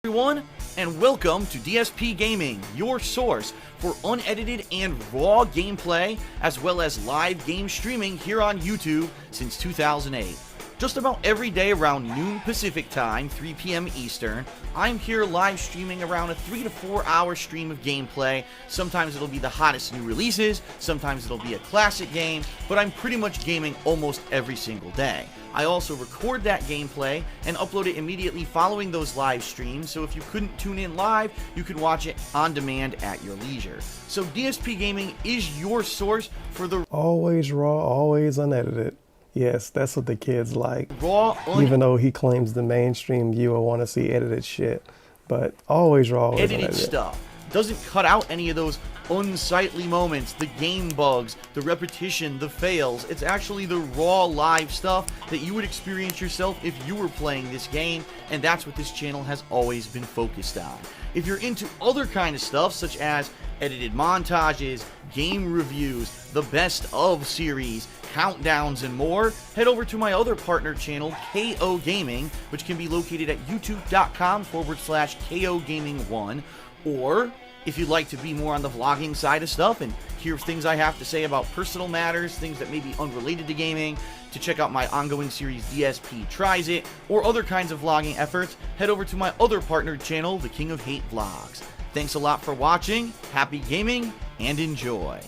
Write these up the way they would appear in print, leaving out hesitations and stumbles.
Everyone, and welcome to DSP Gaming, your source for unedited and raw gameplay, as well as live game streaming here on YouTube since 2008. Just about every day around noon Pacific time, 3 p.m. Eastern, I'm here live streaming around a 3 to 4 hour stream of gameplay. Sometimes it'll be the hottest new releases, sometimes it'll be a classic game, but I'm pretty much gaming almost every single day. I also record that gameplay and upload it immediately following those live streams, so if you couldn't tune in live, you can watch it on demand at your leisure. So DSP Gaming is your source for the always raw, always unedited. Yes, that's what the kids like. Raw, even though he claims the mainstream viewer want to see edited shit, but always raw, always edited unedited stuff. Doesn't cut out any of those unsightly moments, the game bugs, the repetition, the fails. It's actually the raw live stuff that you would experience yourself if you were playing this game, and that's what this channel has always been focused on. If you're into other kind of stuff, such as edited montages, game reviews, the best of series, countdowns, and more, head over to my other partner channel, KOGaming, which can be located at youtube.com/KOGaming1, or if you'd like to be more on the vlogging side of stuff and hear things I have to say about personal matters, things that may be unrelated to gaming, to check out my ongoing series DSP Tries It, or other kinds of vlogging efforts, head over to my other partnered channel, The King of Hate Vlogs. Thanks a lot for watching, happy gaming, and enjoy.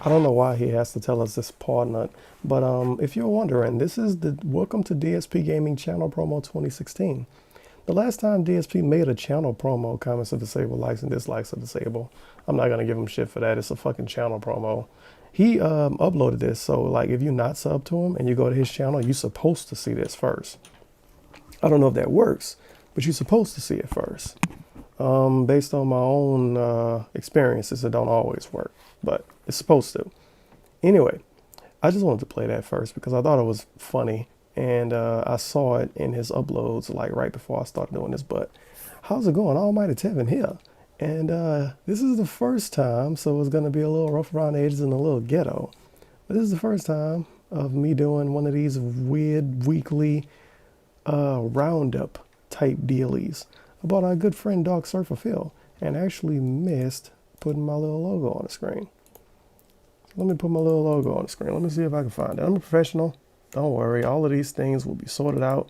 I don't know why he has to tell us this partner, but if you're wondering, this is the Welcome to DSP Gaming Channel Promo 2016. The last time DSP made a channel promo, comments are disabled, likes and dislikes are disabled. I'm not going to give him shit for that. It's a fucking channel promo. He uploaded this, so like if you're not subbed to him and you go to his channel, you're supposed to see this first. I don't know if that works, but you're supposed to see it first. Based on my own experiences, it don't always work, but it's supposed to. Anyway, I just wanted to play that first because I thought it was funny. And I saw it in his uploads like right before I started doing this. But how's it going? Almighty Tevin here. And this is the first time, so it's going to be a little rough around the edges and a little ghetto. But this is the first time of me doing one of these weird weekly roundup type dealies about our good friend Dark Surfer Phil, and actually missed putting my little logo on the screen. Let me put my little logo on the screen. Let me see if I can find it. I'm a professional. Don't worry, all of these things will be sorted out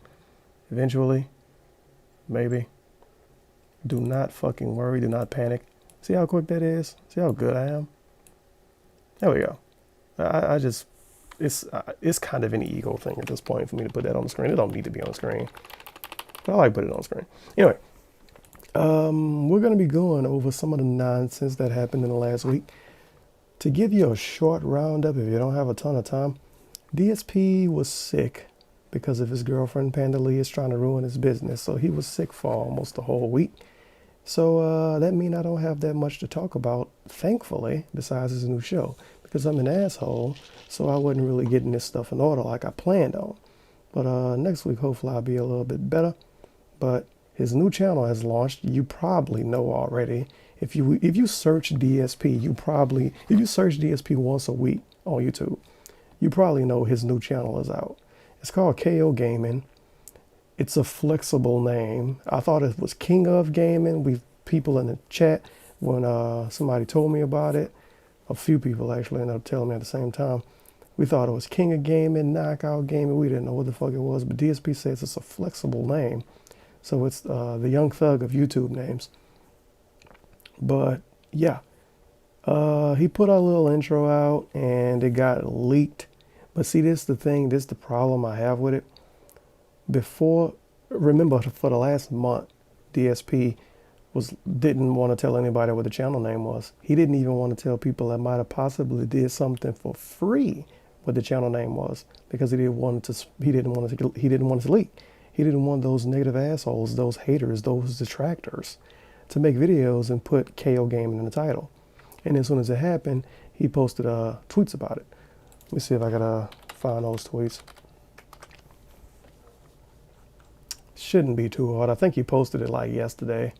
eventually, maybe. Do not fucking worry, do not panic. See how quick that is? See how good I am? There we go. I just, it's kind of an ego thing at this point for me to put that on the screen. It don't need to be on the screen, but I like putting it on the screen. Anyway, we're going to be going over some of the nonsense that happened in the last week. To give you a short roundup, if you don't have a ton of time, DSP was sick because of his girlfriend Panda Lee is trying to ruin his business. So he was sick for almost the whole week. So that means I don't have that much to talk about, thankfully, besides his new show. Because I'm an asshole, so I wasn't really getting this stuff in order like I planned on. But next week, hopefully I'll be a little bit better. But his new channel has launched. You probably know already. If you search DSP, if you search DSP once a week on YouTube, you probably know his new channel is out. It's called KOGaming. It's a flexible name. I thought it was King of Gaming. People in the chat, when somebody told me about it, a few people actually ended up telling me at the same time, we thought it was King of Gaming, Knockout Gaming. We didn't know what the fuck it was, but DSP says it's a flexible name. So it's the Young Thug of YouTube names. But yeah, he put a little intro out and it got leaked. But see, this is the thing, this is the problem I have with it. Remember for the last month, DSP didn't want to tell anybody what the channel name was. He didn't even want to tell people that might have possibly did something for free what the channel name was, because he didn't want it to leak. He didn't want those negative assholes, those haters, those detractors to make videos and put KOGaming in the title. And as soon as it happened, he posted tweets about it. Let me see if I can find those tweets. Shouldn't be too hard. I think he posted it like yesterday.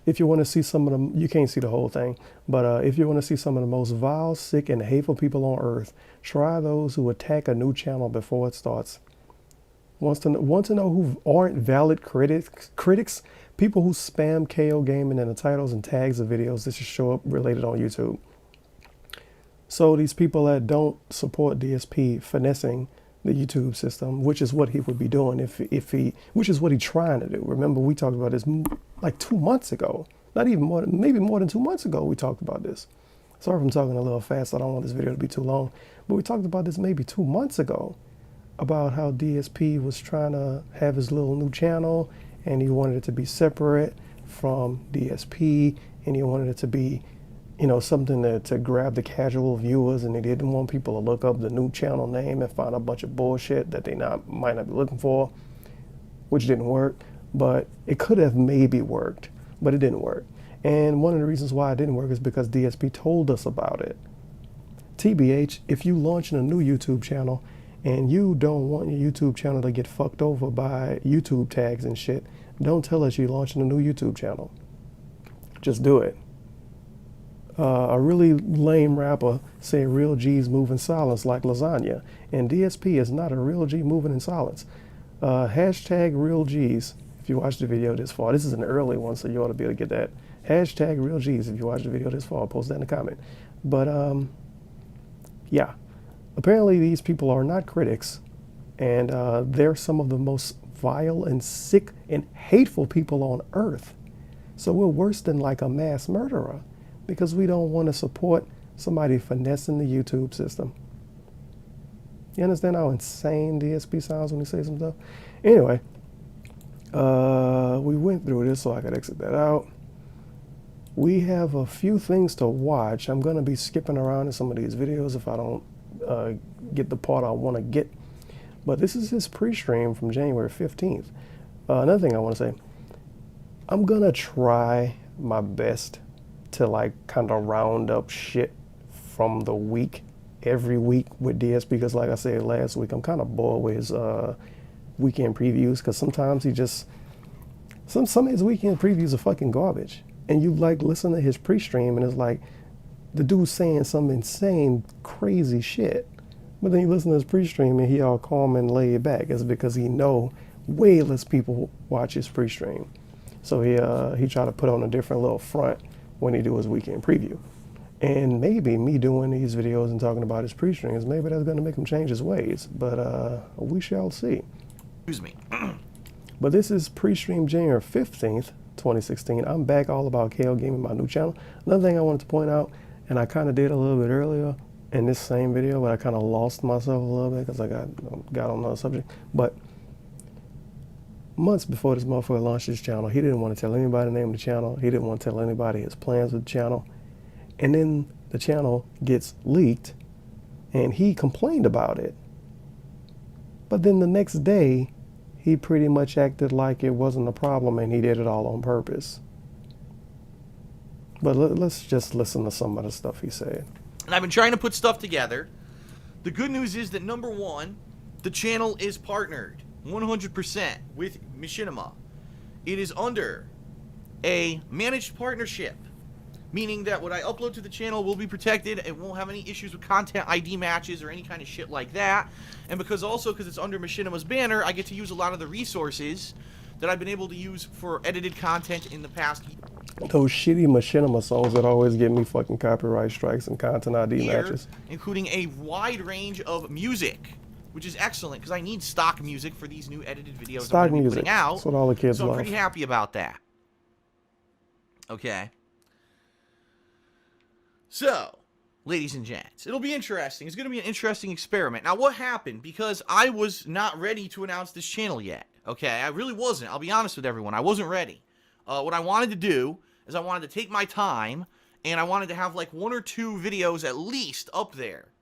If you want to see some of them, you can't see the whole thing, but if you want to see some of the most vile, sick, and hateful people on earth, try those who attack a new channel before it starts. Want to know who aren't valid critics? People who spam KOGaming in the titles and tags of videos that should show up related on YouTube. So these people that don't support DSP finessing the YouTube system, which is what he would be doing which is what he's trying to do. Remember, we talked about this like 2 months ago. Not even more, maybe more than 2 months ago we talked about this. Sorry if I'm talking a little fast. I don't want this video to be too long. But we talked about this maybe 2 months ago about how DSP was trying to have his little new channel and he wanted it to be separate from DSP and he wanted it to be, you know, something to grab the casual viewers, and he didn't want people to look up the new channel name and find a bunch of bullshit that they might not be looking for, which didn't work. But it could have maybe worked, but it didn't work. And one of the reasons why it didn't work is because DSP told us about it. TBH, if you launch a new YouTube channel and you don't want your YouTube channel to get fucked over by YouTube tags and shit, don't tell us you're launching a new YouTube channel. Just do it. A really lame rapper say real G's move in silence like lasagna, and DSP is not a real G moving in silence. Hashtag real G's if you watch the video this far. This is an early one, so you ought to be able to get that. Hashtag real G's if you watch the video this far. Post that in the comment. But yeah, apparently these people are not critics, and they're some of the most vile and sick and hateful people on earth. So we're worse than like a mass murderer, because we don't want to support somebody finessing the YouTube system. You understand how insane DSP sounds when he says some stuff? Anyway, we went through this so I could exit that out. We have a few things to watch. I'm going to be skipping around in some of these videos if I don't get the part I want to get. But this is his pre-stream from January 15th. Another thing I want to say, I'm going to try my best to like kind of round up shit from the week every week with DSP, because like I said last week, I'm kind of bored with his weekend previews, because sometimes he just some of his weekend previews are fucking garbage, and you like listen to his pre-stream and it's like the dude's saying some insane crazy shit, but then you listen to his pre-stream and he all calm and laid back. It's because he know way less people watch his pre-stream, so he try to put on a different little front when he do his weekend preview. And maybe me doing these videos and talking about his pre-streams, maybe that's going to make him change his ways, but we shall see. Excuse me. But this is pre-stream January 15th, 2016. I'm back all about KOGaming, my new channel. Another thing I wanted to point out, and I kind of did a little bit earlier in this same video, but I kind of lost myself a little bit because I got on another subject. But months before this motherfucker launched his channel, he didn't want to tell anybody the name of the channel. He didn't want to tell anybody his plans with the channel. And then the channel gets leaked and he complained about it. But then the next day, he pretty much acted like it wasn't a problem and he did it all on purpose. But let's just listen to some of the stuff he said. And I've been trying to put stuff together. The good news is that number one, the channel is partnered 100% with Machinima. It is under a managed partnership, meaning that what I upload to the channel will be protected. It won't have any issues with content ID matches or any kind of shit like that. And because it's under Machinima's banner, I get to use a lot of the resources that I've been able to use for edited content in the past. Those shitty Machinima songs that always get me fucking copyright strikes and content ID matches. Including a wide range of music, which is excellent because I need stock music for these new edited videos stock I'm going to be music. putting out. That's what all the kids love. So I'm love. pretty happy about that. Okay. So, ladies and gents, it'll be interesting. It's going to be an interesting experiment. Now, what happened? Because I was not ready to announce this channel yet. Okay, I really wasn't. I'll be honest with everyone. I wasn't ready. What I wanted to do is I wanted to take my time, and I wanted to have like 1 or 2 videos at least up there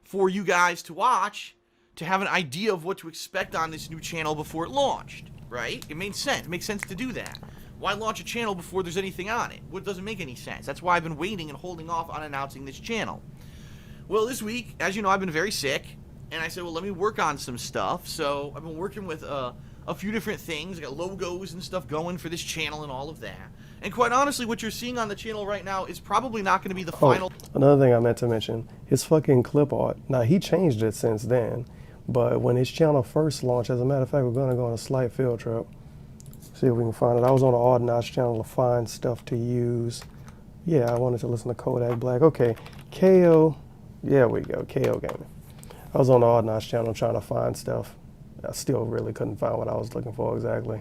for you guys to watch, to have an idea of what to expect on this new channel before it launched, right? It made sense. It makes sense to do that. Why launch a channel before there's anything on it? What doesn't make any sense? That's why I've been waiting and holding off on announcing this channel. Well, this week, as you know, I've been very sick, and I said, well, let me work on some stuff. So I've been working with a few different things. I got logos and stuff going for this channel and all of that. And quite honestly, what you're seeing on the channel right now is probably not going to be the final. Another thing I meant to mention, his fucking clip art. Now, he changed it since then, But when his channel first launched, as a matter of fact, we're going to go on a slight field trip. See if we can find it. I was on the Odd Notch channel to find stuff to use. Yeah, I wanted to listen to Kodak Black. Okay, KO. There we go, KOGaming. I was on the Odd Notch channel trying to find stuff. I still really couldn't find what I was looking for exactly.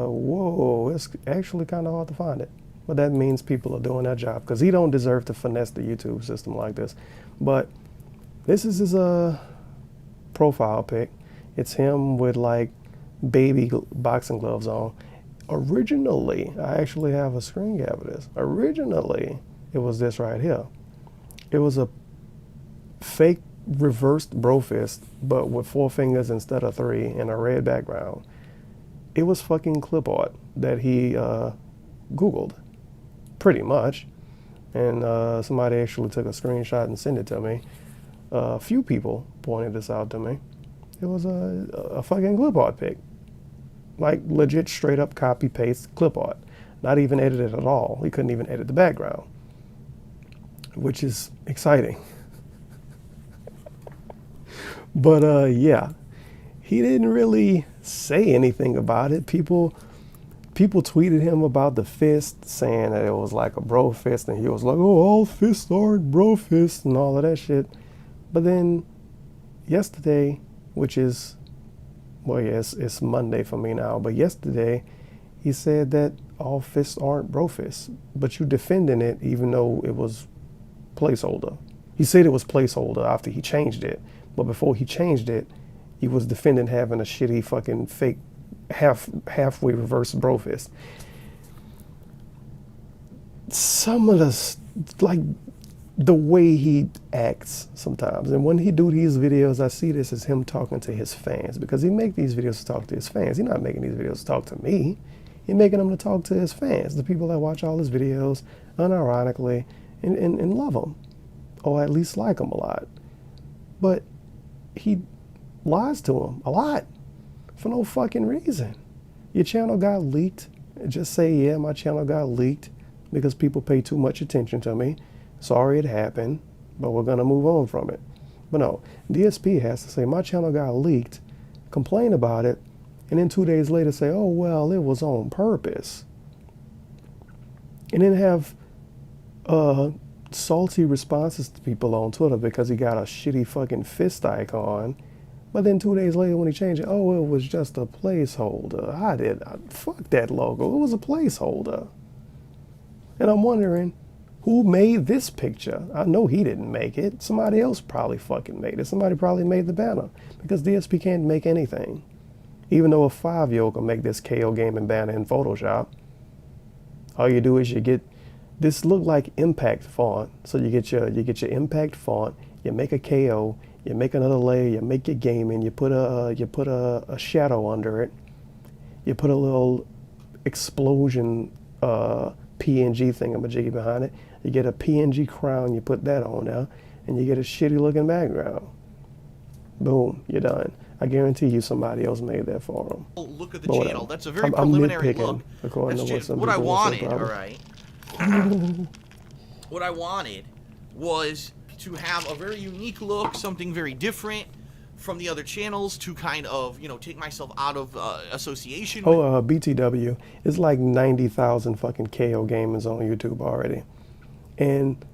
Whoa, it's actually kind of hard to find it. But that means people are doing their job, because he don't deserve to finesse the YouTube system like this. But this is his profile pic. It's him with like baby boxing gloves on. Originally, I actually have a screen cap of this. Originally, it was this right here. It was a fake reversed bro fist, but with 4 fingers instead of 3 and a red background. It was fucking clip art that he Googled, pretty much. And somebody actually took a screenshot and sent it to me. A few people pointed this out to me. It was a fucking clip art pic. Like legit straight up copy paste clip art. Not even edited at all. He couldn't even edit the background, which is exciting. But yeah, he didn't really say anything about it. People tweeted him about the fist, saying that it was like a bro fist, and he was like, oh, all fists aren't bro fists and all of that shit. But then yesterday, which is, well, yes, it's Monday for me now, but yesterday he said that all fists aren't bro fists, but you defending it even though it was placeholder. He said it was placeholder after he changed it, but before he changed it, he was defending having a shitty fucking fake halfway reverse bro fist. Some of the, like, the way he acts sometimes, and when he do these videos, I see this as him talking to his fans, because he make these videos to talk to his fans. He's not making these videos to talk to me. He's making them to talk to his fans, the people that watch all his videos unironically and love him, or at least like him a lot. But he lies to him a lot for no fucking reason. Your channel got leaked. Just say, yeah, my channel got leaked because people pay too much attention to me. Sorry it happened, but we're gonna move on from it. But no, DSP has to say, my channel got leaked, complain about it, and then 2 days later say, oh, well, it was on purpose. And then have salty responses to people on Twitter because he got a shitty fucking fist icon. But then 2 days later when he changed it, oh, it was just a placeholder. Fuck that logo. It was a placeholder. And I'm wondering, who made this picture? I know he didn't make it. Somebody else probably fucking made it. Somebody probably made the banner, because DSP can't make anything. Even though a 5-year-old can make this KOGaming banner in Photoshop. All you do is you get this look like impact font. So you get your impact font, you make a KO, you make another layer, you make your gaming, you put a shadow under it, you put a little explosion PNG thingamajiggy behind it, you get a PNG crown, you put that on there, and you get a shitty looking background. Boom, you're done. I guarantee you somebody else made that for them. Look at the channel. That's a very preliminary look. According to what I wanted, all right. What I wanted was to have a very unique look, something very different from the other channels, to kind of, you know, take myself out of association. Oh, BTW. It's like 90,000 fucking KO gamers on YouTube already. And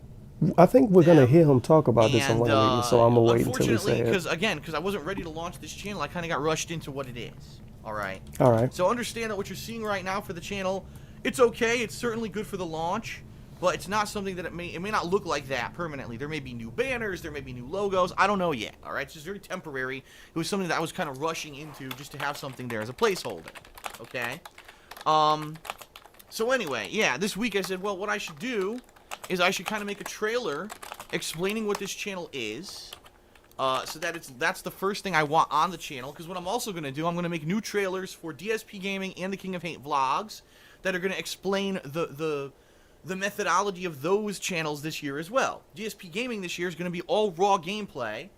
I think we're going to hear him talk about this in one of the meetings, so I'm going to wait until he says it. Because I wasn't ready to launch this channel, I kind of got rushed into what it is. All right? All right. So understand that what you're seeing right now for the channel, it's okay. It's certainly good for the launch, but it's not something that it may not look like that permanently. There may be new banners, there may be new logos. I don't know yet. All right? It's just very temporary. It was something that I was kind of rushing into just to have something there as a placeholder. Okay? So anyway, yeah, this week I said, well, what I should do is I should kind of make a trailer explaining what this channel is, so that that's the first thing I want on the channel. Because what I'm also going to do, I'm going to make new trailers for DSP Gaming and the King of Hate vlogs that are going to explain the methodology of those channels this year as well. DSP Gaming this year is going to be all raw gameplay.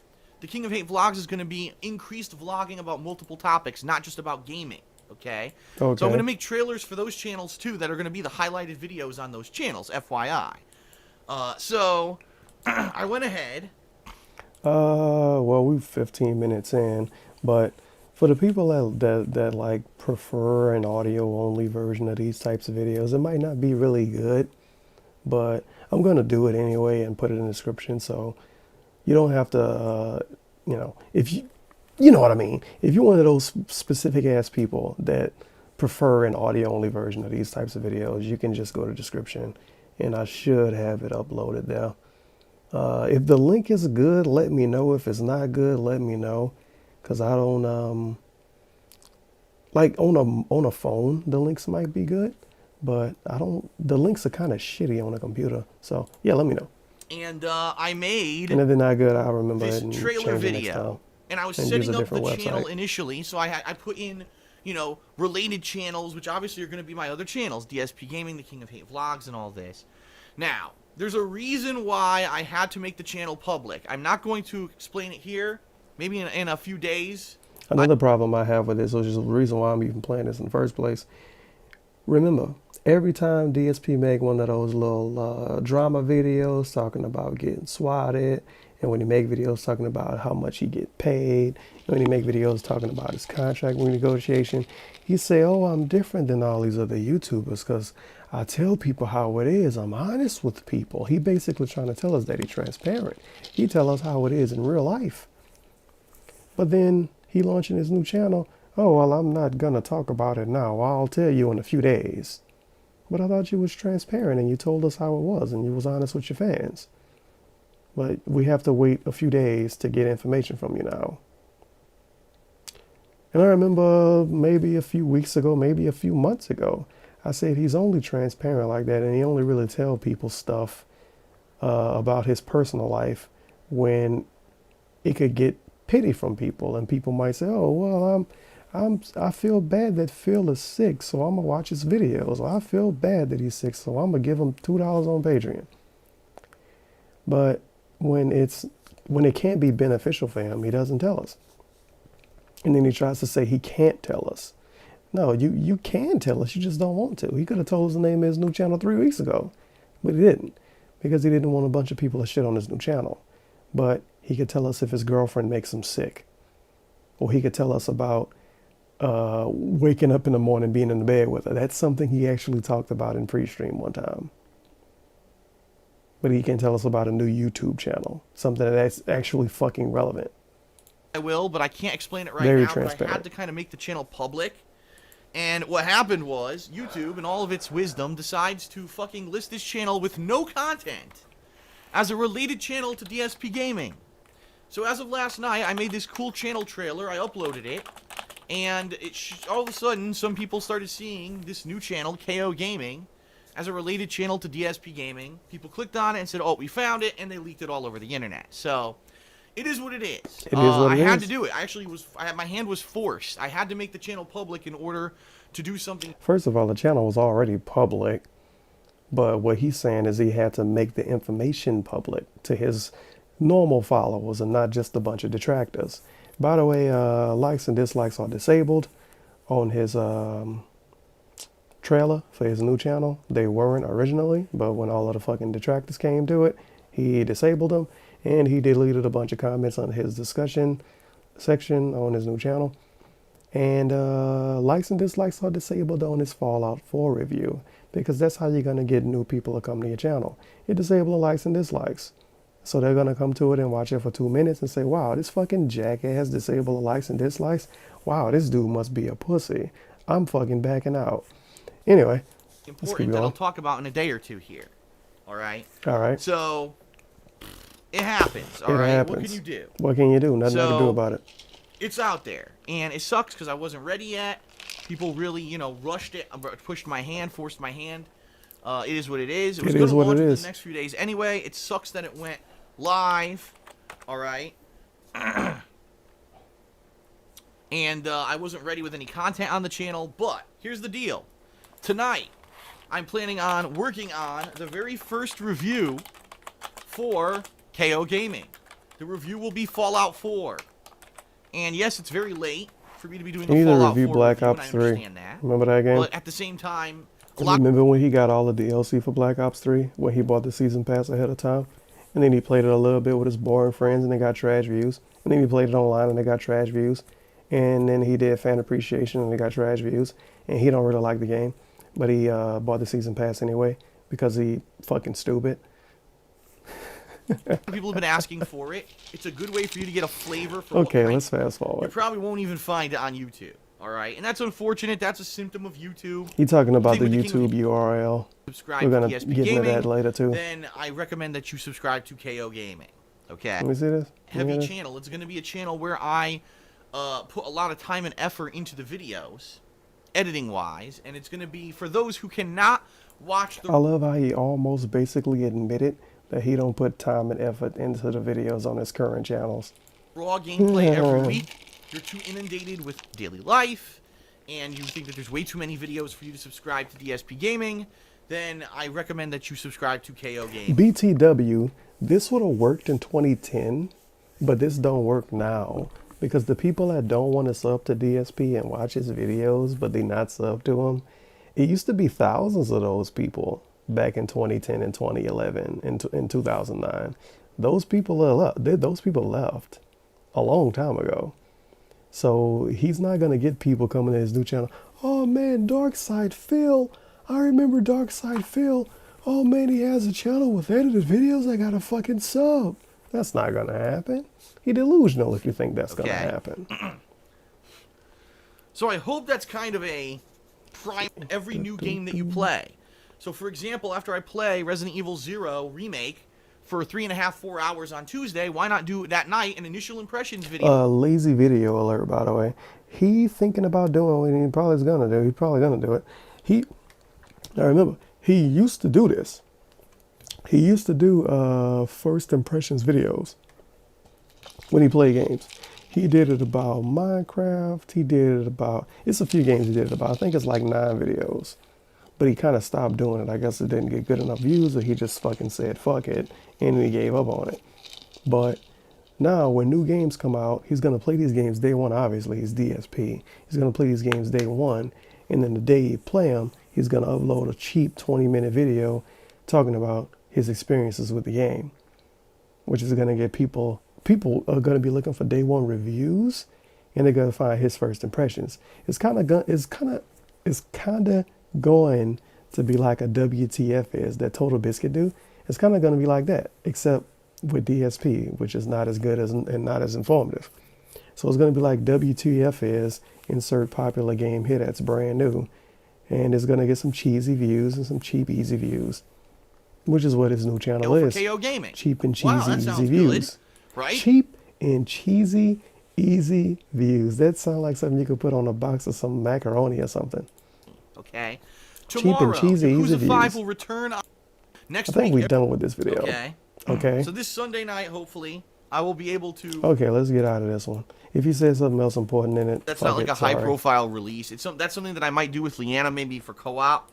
The King of Hate vlogs is going to be increased vlogging about multiple topics, not just about gaming. Okay? So I'm going to make trailers for those channels too that are going to be the highlighted videos on those channels, FYI. So I went ahead Well, we're 15 minutes in, but for the people that like prefer an audio only version of these types of videos, it might not be really good, but I'm gonna do it anyway and put it in the description, so you don't have to, if you know what I mean. If you're one of those specific ass people that prefer an audio only version of these types of videos, you can just go to the description, and I should have it uploaded there. If the link is good, let me know. If it's not good, let me know. Cause I don't like on a phone, the links might be good, but I don't. The links are kind of shitty on a computer. So yeah, let me know. And I made And if they're not good, I'll remember this it and trailer change it next video. time. And I was And setting use a up the different channel website. initially, so I put in, related channels, which obviously are going to be my other channels, DSP Gaming, The King of Hate Vlogs, and all this. Now, there's a reason why I had to make the channel public. I'm not going to explain it here. Maybe in a few days. Another problem I have with this, which is the reason why I'm even playing this in the first place. Remember, every time DSP make one of those little drama videos talking about getting swatted, and when he make videos talking about how much he get paid, when he make videos talking about his contract renegotiation, he say, "Oh, I'm different than all these other YouTubers because I tell people how it is. I'm honest with people." He basically trying to tell us that he's transparent. He tell us how it is in real life. But then he launching his new channel. "Oh, well, I'm not gonna talk about it now. I'll tell you in a few days." But I thought you was transparent and you told us how it was and you was honest with your fans. But we have to wait a few days to get information from you now. And I remember maybe a few weeks ago, maybe a few months ago, I said he's only transparent like that and he only really tell people stuff about his personal life when it could get pity from people, and people might say, "Oh, well, I feel bad that Phil is sick, so I'm gonna watch his videos. Or I feel bad that he's sick, so I'm gonna give him $2 on Patreon." But when it can't be beneficial for him, he doesn't tell us. And then he tries to say he can't tell us. No, you can tell us, you just don't want to. He could have told us the name of his new channel 3 weeks ago, but he didn't, because he didn't want a bunch of people to shit on his new channel. But he could tell us if his girlfriend makes him sick. Or he could tell us about waking up in the morning, being in the bed with her. That's something he actually talked about in pre-stream one time. But he can tell us about a new YouTube channel, something that's actually fucking relevant. I will, but I can't explain it right Very now. transparent. But I had to kind of make the channel public. And what happened was, YouTube, in all of its wisdom, decides to fucking list this channel with no content as a related channel to DSP Gaming. So as of last night, I made this cool channel trailer, I uploaded it, and all of a sudden, some people started seeing this new channel, KOGaming, as a related channel to DSP Gaming. People clicked on it and said, "Oh, we found it," and they leaked it all over the internet. So, it is what it is. It is what it I had is. to do it. My hand was forced. I had to make the channel public in order to do something. First of all, the channel was already public, but what he's saying is he had to make the information public to his normal followers and not just a bunch of detractors. By the way, likes and dislikes are disabled on his trailer for his new channel. They weren't originally, but when all of the fucking detractors came to it, he disabled them, and he deleted a bunch of comments on his discussion section on his new channel. And likes and dislikes are disabled on his Fallout 4 review, because that's how you're going to get new people to come to your channel. You disable the likes and dislikes. So they're going to come to it and watch it for 2 minutes and say, "Wow, this fucking jackass disabled the likes and dislikes. Wow, this dude must be a pussy. I'm fucking backing out." Anyway, Important that I'll talk about in a day or two here. All right? All right. So, it happens. All right? What can you do? What can you do? Nothing I can do about it. It's out there. And it sucks because I wasn't ready yet. People really, rushed it, pushed my hand, forced my hand. It is what it is. It was going to launch in the next few days anyway. It sucks that it went live. All right? And I wasn't ready with any content on the channel. But here's the deal. Tonight, I'm planning on working on the very first review for KOGaming. The review will be Fallout 4. And yes, it's very late for me to be doing the Fallout 4 review Black review, Ops 3. I understand that. Remember that game? But at the same time, remember when he got all the DLC for Black Ops 3? When he bought the season pass ahead of time? And then he played it a little bit with his boring friends, and they got trash views. And then he played it online, and they got trash views. And then he did fan appreciation, and they got trash views. And he don't really like the game, but he bought the season pass anyway because he fucking stupid. People have been asking for it. It's a good way for you to get a flavor for Okay, what let's fast you forward. probably won't even find it on YouTube. All right, and that's unfortunate. That's a symptom of YouTube. He talking about the Thing with YouTube URL. Subscribe We're to gonna DSP get into Gaming. that later too. Then I recommend that you subscribe to KOGaming. Okay. Let me see this. Heavy channel. It's going to be a channel where I put a lot of time and effort into the videos, editing wise, and it's going to be for those who cannot watch the. I love how he almost basically admitted that he don't put time and effort into the videos on his current channels. Raw gameplay every week. You're too inundated with daily life, and you think that there's way too many videos for you to subscribe to DSP Gaming, then I recommend that you subscribe to KO Gaming. BTW, this would have worked in 2010, but this don't work now because the people that don't want to sub to DSP and watch his videos, but they not sub to him, it used to be thousands of those people back in 2010 and 2011 and in 2009. Those people left a long time ago. So he's not going to get people coming to his new channel. Oh man, Darksyde Phil. I remember Darksyde Phil. Oh man, he has a channel with edited videos. I got a fucking sub. That's not going to happen. You're delusional if you think that's going to happen. So I hope that's kind of a prime every new game that you play. So for example, after I play Resident Evil 0 Remake for 3.5, 4 hours on Tuesday, why not do that night an initial impressions video? Lazy video alert, by the way. He thinking about doing what he probably is going to do. He's probably going to do it. I remember, he used to do this. He used to do first impressions videos when he played games. He did it about Minecraft. He did it about, it's a few games he did it about. I think it's like 9 videos. But he kind of stopped doing it. I guess it didn't get good enough views, or he just fucking said fuck it, and he gave up on it. But now when new games come out, he's going to play these games day one. Obviously, he's DSP. He's going to play these games day one, and then the day you play them, he's going to upload a cheap 20-minute video talking about his experiences with the game, which is going to get people are going to be looking for day one reviews, and they're going to find his first impressions. It's kind of going to be like a WTF is that Total Biscuit do. It's kind of going to be like that, except with DSP, which is not as good as and not as informative. So it's going to be like WTF is insert popular game here that's brand new, and it's going to get some cheesy views and some cheap easy views, which is what his new channel is. KO Gaming. Cheap and cheesy Wow, that easy sounds views. good, right? Cheap and cheesy easy views. That sounds like something you could put on a box of some macaroni or something. Okay. Cheap Tomorrow, and cheesy, easy Yakuza 5 views. will return next I think week. we're done with this video. Okay. Okay. So this Sunday night, hopefully, I will be able to. Okay, let's get out of this one. If you said something else important in it, That's fuck not like it, a sorry. high-profile release. That's something that I might do with Leanna, maybe for co-op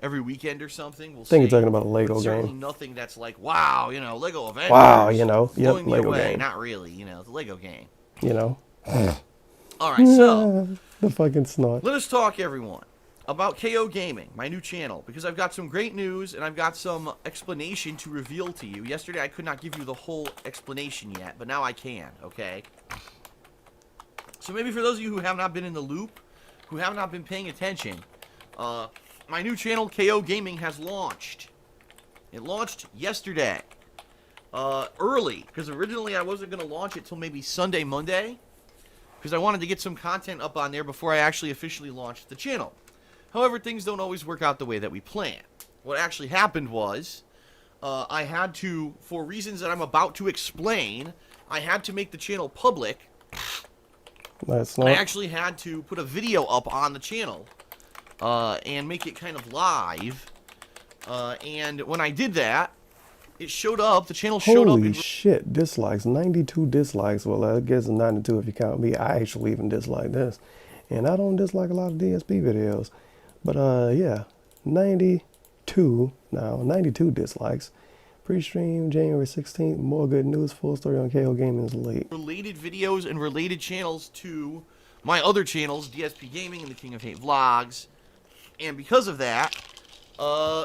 every weekend or something. We'll I think see. you're talking about a Lego But certainly game. nothing that's like, wow, Lego Avengers. Wow, yep, blowing me Lego away. game. Not really, the Lego game. All right, so the fucking snort. let us talk, everyone, about KO Gaming, my new channel, because I've got some great news and I've got some explanation to reveal to you. Yesterday I could not give you the whole explanation yet, but now I can, okay? So maybe for those of you who have not been in the loop, who have not been paying attention, my new channel, KO Gaming, has launched. It launched yesterday. Early, because originally I wasn't going to launch it till maybe Sunday, Monday, because I wanted to get some content up on there before I actually officially launched the channel. However, things don't always work out the way that we plan. What actually happened was, I had to, for reasons that I'm about to explain, I had to make the channel public. That's I not. actually had to put a video up on the channel and make it kind of live. And when I did that, it showed up. The channel showed up. Holy shit! Dislikes, 92 dislikes. Well, I guess 92 if you count me. I actually even dislike this, and I don't dislike a lot of DSP videos. But yeah, 92 now. 92 dislikes. Pre-stream January 16th. More good news. Full story on KO Gaming's late. Related videos and related channels to my other channels, DSP Gaming and the King of Hate Vlogs. And because of that,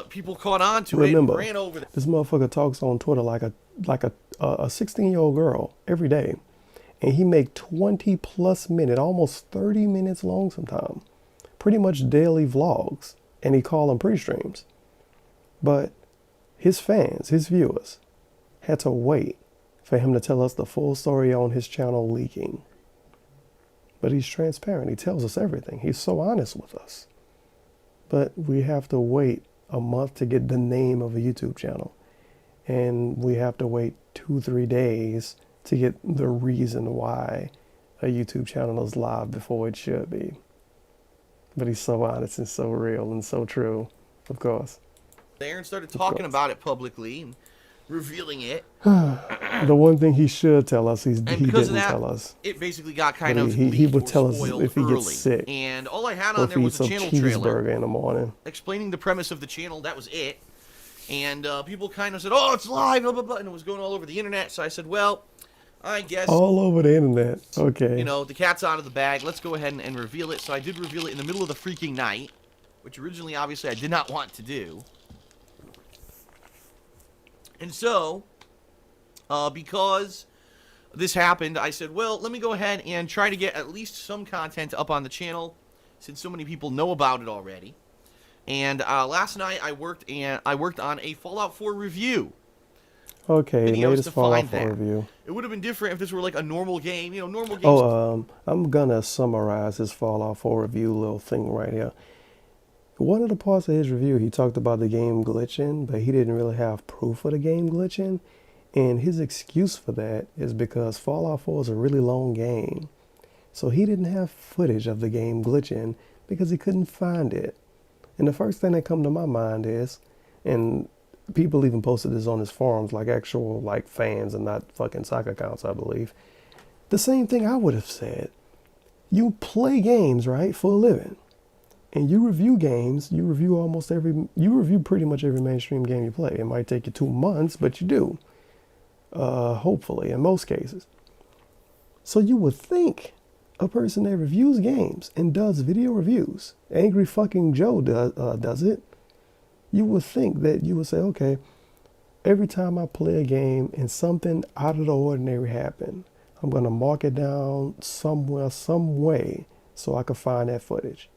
people caught on to it and ran over them. This motherfucker talks on Twitter like a 16-year-old girl every day, and he make 20+ minute, almost 30 minutes long sometimes, pretty much daily vlogs, and he call them pre-streams. But his fans, his viewers, had to wait for him to tell us the full story on his channel leaking. But he's transparent. He tells us everything. He's so honest with us. But we have to wait a month to get the name of a YouTube channel. And we have to wait 2-3 days to get the reason why a YouTube channel is live before it should be. But he's so honest and so real and so true, of course. There and started talking about it publicly and revealing it. The one thing he should tell us, he didn't tell us. It basically got kind of he would tell us if he early. gets sick. And all I had on there was a channel trailer in the morning, explaining the premise of the channel. That was it. And people kind of said, "Oh, it's live," blah blah blah, and it was going all over the internet. So I said, "Well, I guess all over the internet. Okay. You know, the cat's out of the bag. Let's go ahead and reveal it." So I did reveal it in the middle of the freaking night, which originally, obviously, I did not want to do. And so, because this happened, I said, well, let me go ahead and try to get at least some content up on the channel, since so many people know about it already. And last night, I worked on a Fallout 4 review. Okay, latest Fallout 4 review. It would have been different if this were like a normal game, you know, normal games. Oh, I'm gonna summarize his Fallout 4 review little thing right here. One of the parts of his review, he talked about the game glitching, but he didn't really have proof of the game glitching. And his excuse for that is because Fallout 4 is a really long game. So he didn't have footage of the game glitching because he couldn't find it. And the first thing that come to my mind is, and people even posted this on his forums, like actual like fans and not fucking soccer accounts, I believe. The same thing I would have said. You play games, right, for a living. And you review games, you review pretty much every mainstream game you play. It might take you 2 months, but you do. Hopefully, in most cases. So you would think a person that reviews games and does video reviews, Angry Fucking Joe does it, you would think that you would say, okay, every time I play a game and something out of the ordinary happened, I'm going to mark it down somewhere, some way, so I can find that footage.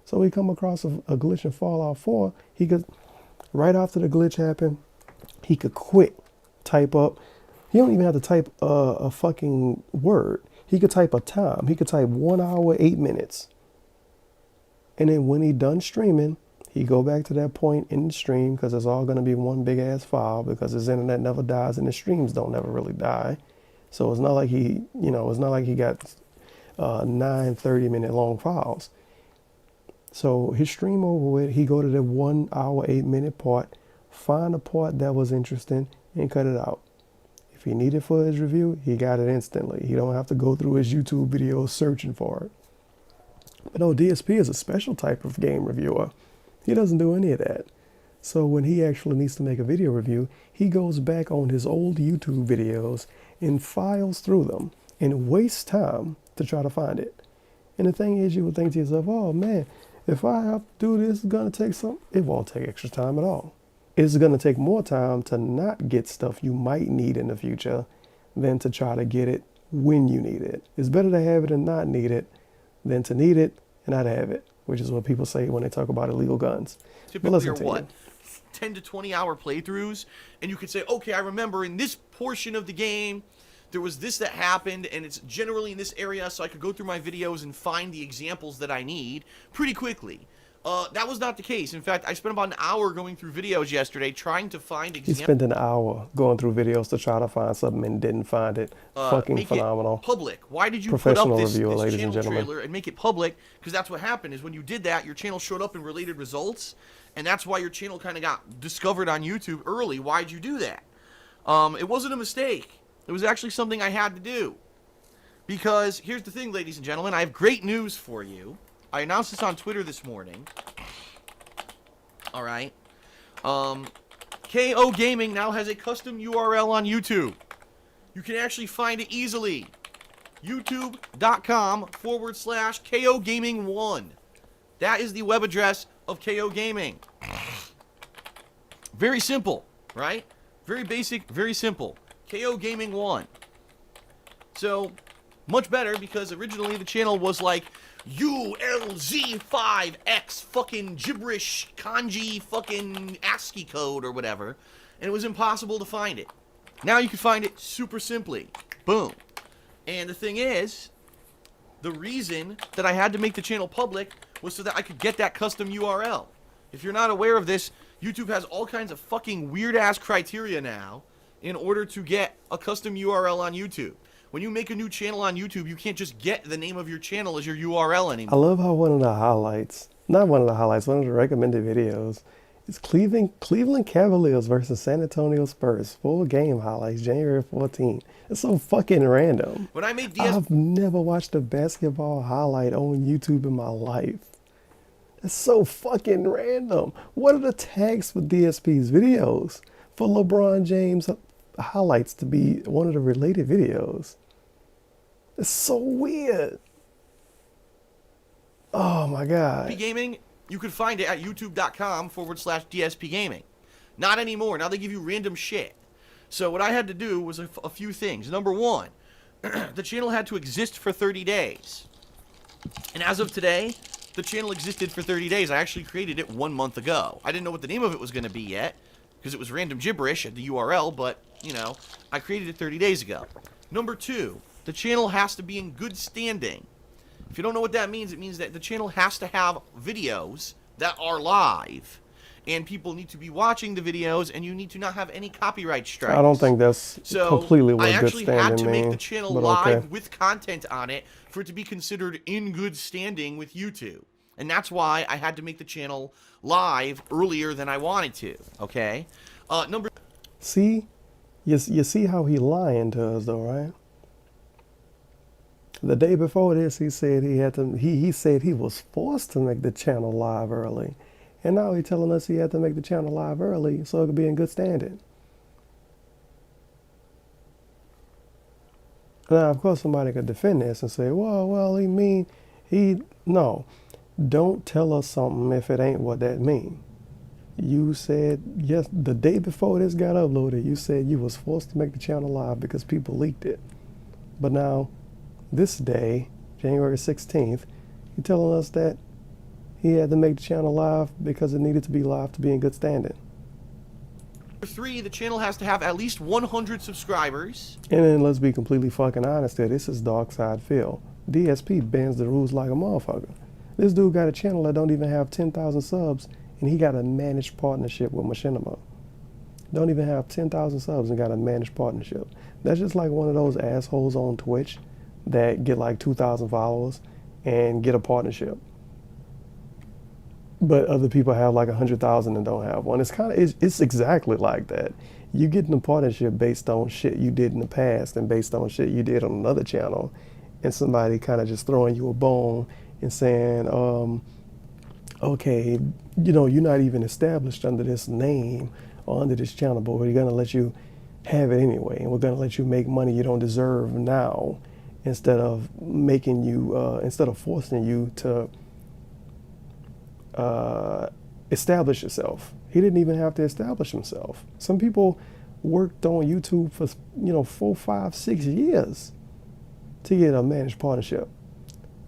So he come across a glitch in Fallout 4. He could, right after the glitch happened, he could quick type up. He don't even have to type a fucking word. He could type a time. He could type 1 hour, 8 minutes. And then when he done streaming, he go back to that point in the stream because it's all going to be one big ass file because his internet never dies and the streams don't never really die. So it's not like he, you know, it's not like he got 9 30-minute long files. So his stream over with, he go to the 1 hour, 8 minute part, find a part that was interesting and cut it out. If he needed for his review, he got it instantly. He don't have to go through his YouTube videos searching for it. But no, DSP is a special type of game reviewer. He doesn't do any of that. So when he actually needs to make a video review, he goes back on his old YouTube videos and files through them and wastes time to try to find it. And the thing is, you would think to yourself, oh man, if I have to do this, it's going to take some. It won't take extra time at all. It's going to take more time to not get stuff you might need in the future than to try to get it when you need it. It's better to have it and not need it than to need it and not have it, which is what people say when they talk about illegal guns. Typically are what? 10 to 20 hour playthroughs, and you could say, okay, I remember in this portion of the game, there was this that happened, and it's generally in this area, so I could go through my videos and find the examples that I need pretty quickly. That was not the case. In fact, I spent about an hour going through videos yesterday trying to find examples. He spent an hour going through videos to try to find something and didn't find it. Fucking make phenomenal. It public. Why did you Professional put up this reviewer, ladies and channel gentlemen. trailer and make it public? Because that's what happened is when you did that, your channel showed up in related results, and that's why your channel kind of got discovered on YouTube early. Why'd you do that? It wasn't a mistake. It was actually something I had to do. Because here's the thing, ladies and gentlemen, I have great news for you. I announced this on Twitter this morning. All right. KOGaming now has a custom URL on YouTube. You can actually find it easily. YouTube.com/KOGaming1. That is the web address of KOGaming. Very simple, right? Very basic, very simple. KOGaming 1. So, much better because originally the channel was like ULZ5X fucking gibberish kanji fucking ASCII code or whatever, and it was impossible to find it. Now you can find it super simply. Boom. And the thing is, the reason that I had to make the channel public was so that I could get that custom URL. If you're not aware of this, YouTube has all kinds of fucking weird-ass criteria now in order to get a custom URL on YouTube. When you make a new channel on YouTube, you can't just get the name of your channel as your URL anymore. I love how one of the highlights, not one of the highlights, one of the recommended videos is Cleveland Cavaliers versus San Antonio Spurs. Full game highlights, January 14th. It's so fucking random. When I made I've never watched a basketball highlight on YouTube in my life. It's so fucking random. What are the tags for DSP's videos? For LeBron James highlights to be one of the related videos. It's so weird. Oh my God. DSP Gaming, you can find it at youtube.com/DSP Gaming. Not anymore. Now they give you random shit. So what I had to do was a few things. Number one, the channel had to exist for 30 days. And as of today, the channel existed for 30 days. I actually created it 1 month ago. I didn't know what the name of it was going to be yet, because it was random gibberish at the URL, but, you know, I created it 30 days ago. Number two, the channel has to be in good standing. If you don't know what that means, it means that the channel has to have videos that are live. And people need to be watching the videos, and you need to not have any copyright strikes. I don't think that's completely what good standing means. I actually had to make the channel live with content on it for it to be considered in good standing with YouTube. And that's why I had to make the channel live earlier than I wanted to, okay? See? You see how he lying to us, though, right? The day before this, he said he said he was forced to make the channel live early. And now he's telling us he had to make the channel live early so it could be in good standing. Now, of course, somebody could defend this and say, well, no. Don't tell us something if it ain't what that mean. You said, yes, the day before this got uploaded, you said you was forced to make the channel live because people leaked it. But now, this day, January 16th, you're telling us that he had to make the channel live because it needed to be live to be in good standing. Number three, the channel has to have at least 100 subscribers. And then let's be completely fucking honest here. This is Darksyde Phil. DSP bends the rules like a motherfucker. This dude got a channel that don't even have 10,000 subs, and he got a managed partnership with Machinima. Don't even have 10,000 subs and got a managed partnership. That's just like one of those assholes on Twitch that get like 2,000 followers and get a partnership. But other people have like 100,000 and don't have one. It's exactly like that. You get in a partnership based on shit you did in the past and based on shit you did on another channel, and somebody kind of just throwing you a bone and saying, okay, you know, you're not even established under this name or under this channel, but we're gonna let you have it anyway, and we're gonna let you make money you don't deserve now, instead of forcing you to establish yourself. He didn't even have to establish himself. Some people worked on YouTube for 4, 5, 6 years to get a managed partnership.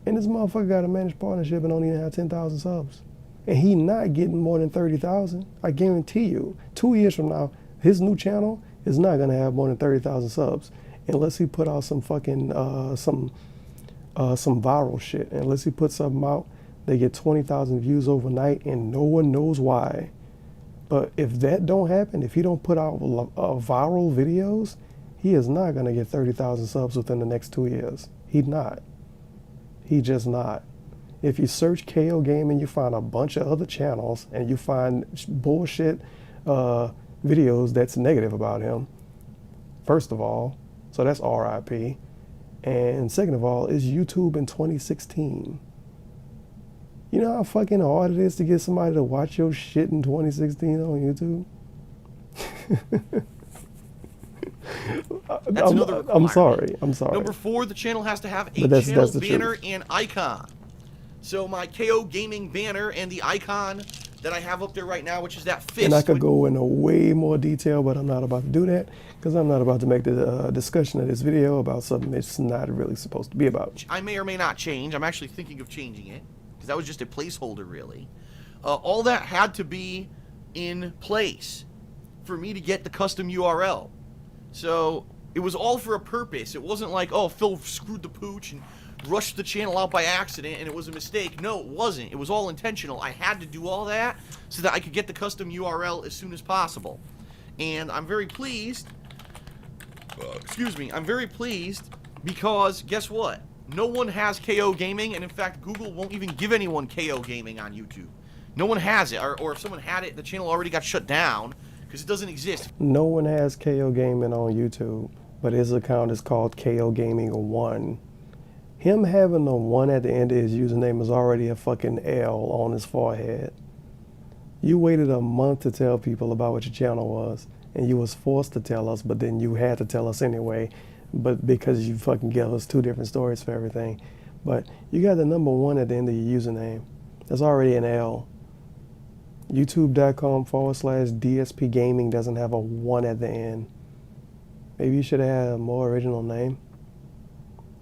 And this motherfucker got a managed partnership and don't even have 10,000 subs. And he not getting more than 30,000. I guarantee you, 2 years from now, his new channel is not gonna have more than 30,000 subs unless he put out some fucking some viral shit. Unless he put something out, they get 20,000 views overnight and no one knows why. But if that don't happen, if he don't put out viral videos, he is not gonna get 30,000 subs within the next 2 years. He's not. He just not. If you search KOGaming, you find a bunch of other channels and you find bullshit videos that's negative about him, first of all. So that's RIP. And second of all, is YouTube in 2016. You know how fucking hard it is to get somebody to watch your shit in 2016 on YouTube? That's another requirement. I'm sorry. Number 4, the channel has to have a channel banner and icon. So my KOGaming banner and the icon that I have up there right now, which is that fist. And I could go into way more detail, but I'm not about to do that because I'm not about to make the discussion of this video about something it's not really supposed to be about. I may or may not change. I'm actually thinking of changing it because that was just a placeholder, really. All that had to be in place for me to get the custom URL. So it was all for a purpose. It wasn't like, oh, Phil screwed the pooch and rushed the channel out by accident and it was a mistake. No, it wasn't. It was all intentional. I had to do all that so that I could get the custom URL as soon as possible. And I'm very pleased. Excuse me. I'm very pleased because guess what? No one has KOGaming, and in fact, Google won't even give anyone KOGaming on YouTube. No one has it, or if someone had it, the channel already got shut down because it doesn't exist. No one has KOGaming on YouTube, but his account is called KOGaming1. Him having the 1 at the end of his username is already a fucking L on his forehead. You waited a month to tell people about what your channel was, and you was forced to tell us, but then you had to tell us anyway, but because you fucking gave us 2 different stories for everything. But you got the number 1 at the end of your username. That's already an L. YouTube.com/DSP Gaming doesn't have a 1 at the end. Maybe you should have had a more original name.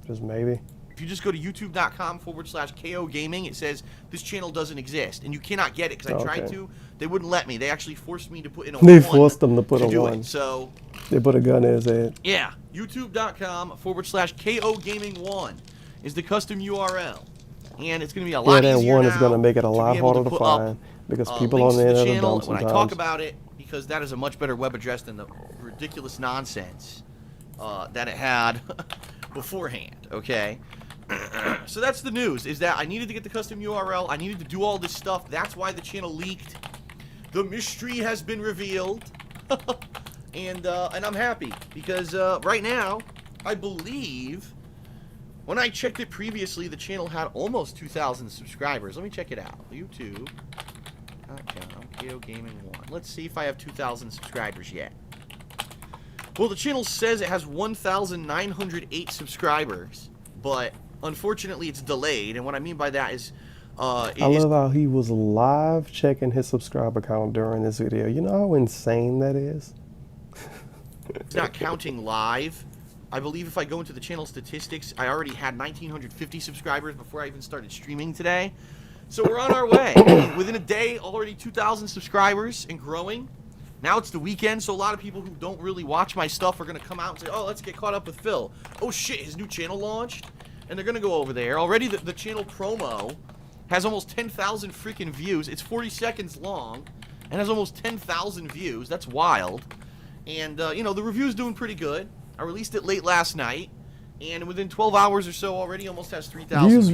Just maybe. If you just go to youtube.com/KOGaming, it says this channel doesn't exist, and you cannot get it because I tried to. They wouldn't let me. They actually forced me to put in a 1. They forced them to put a 1. So they put a gun in his head. Yeah, youtube.com/KOGaming1 is the custom URL, and it's going to be a lot easier now. Yeah, that 1 is going to make it a lot harder to find because people on the internet are dumb sometimes. When I talk about it, because that is a much better web address than the ridiculous nonsense that it had beforehand. Okay. So that's the news, is that I needed to get the custom URL. I needed to do all this stuff. That's why the channel leaked. The mystery has been revealed. and I'm happy because right now, I believe, when I checked it previously, the channel had almost 2,000 subscribers. Let me check it out. YouTube. KOGaming1. Let's see if I have 2,000 subscribers yet. Well, the channel says it has 1,908 subscribers, but unfortunately, it's delayed, and what I mean by that is... I love how he was live checking his subscriber count during this video. You know how insane that is? It's not counting live. I believe if I go into the channel statistics, I already had 1,950 subscribers before I even started streaming today. So we're on our way. Within a day, already 2,000 subscribers and growing. Now it's the weekend, so a lot of people who don't really watch my stuff are going to come out and say, oh, let's get caught up with Phil. Oh, shit, his new channel launched? And they're going to go over there. Already the channel promo has almost 10,000 freaking views. It's 40 seconds long and has almost 10,000 views. That's wild. And, you know, the review's doing pretty good. I released it late last night. And within 12 hours or so already almost has 3,000 views.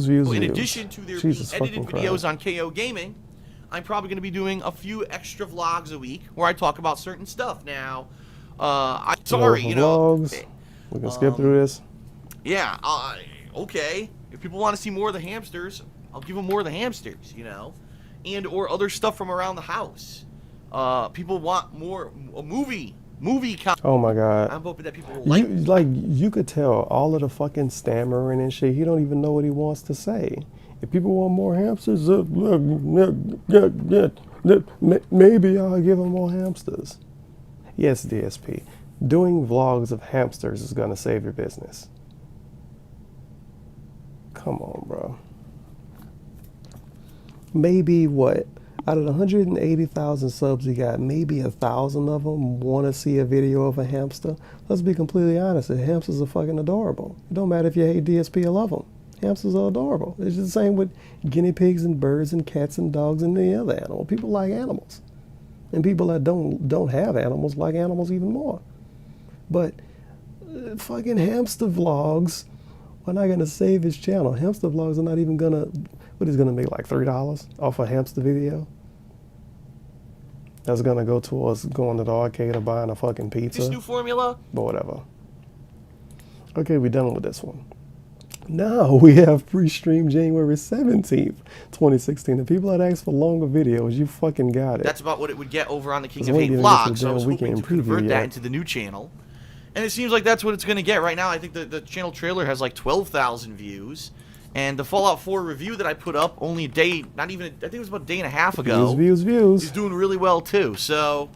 Views. In addition to their edited videos on KOGaming, I'm probably going to be doing a few extra vlogs a week where I talk about certain stuff. Now, I'm sorry, you know. Vlogs. We can skip through this. Yeah, okay. If people want to see more of the hamsters, I'll give them more of the hamsters, you know, and or other stuff from around the house. People want more movie content. Oh my God! I'm hoping that people will you could tell all of the fucking stammering and shit. He don't even know what he wants to say. If people want more hamsters, maybe I'll give them more hamsters. Yes, DSP. Doing vlogs of hamsters is gonna save your business. Come on, bro. Maybe what? Out of the 180,000 subs he got, maybe 1,000 of them want to see a video of a hamster. Let's be completely honest. The hamsters are fucking adorable. It don't matter if you hate DSP or love them. Hamsters are adorable. It's just the same with guinea pigs and birds and cats and dogs and any other animal. People like animals. And people that don't have animals like animals even more. But fucking hamster vlogs are not going to save his channel. Hamster vlogs are not even going to... What is going to make like $3 off a hamster video? That's going to go towards going to the arcade or buying a fucking pizza. This new formula? But whatever. Okay, we're done with this one. Now we have pre-stream January 17th, 2016. The people that asked for longer videos, you fucking got it. That's about what it would get over on the King of Hate vlog. So I was hoping to convert that into the new channel. And it seems like that's what it's going to get right now. I think the channel trailer has like 12,000 views. And the Fallout 4 review that I put up only a day, not even, I think it was about a day and a half ago. Views. He's doing really well too. So,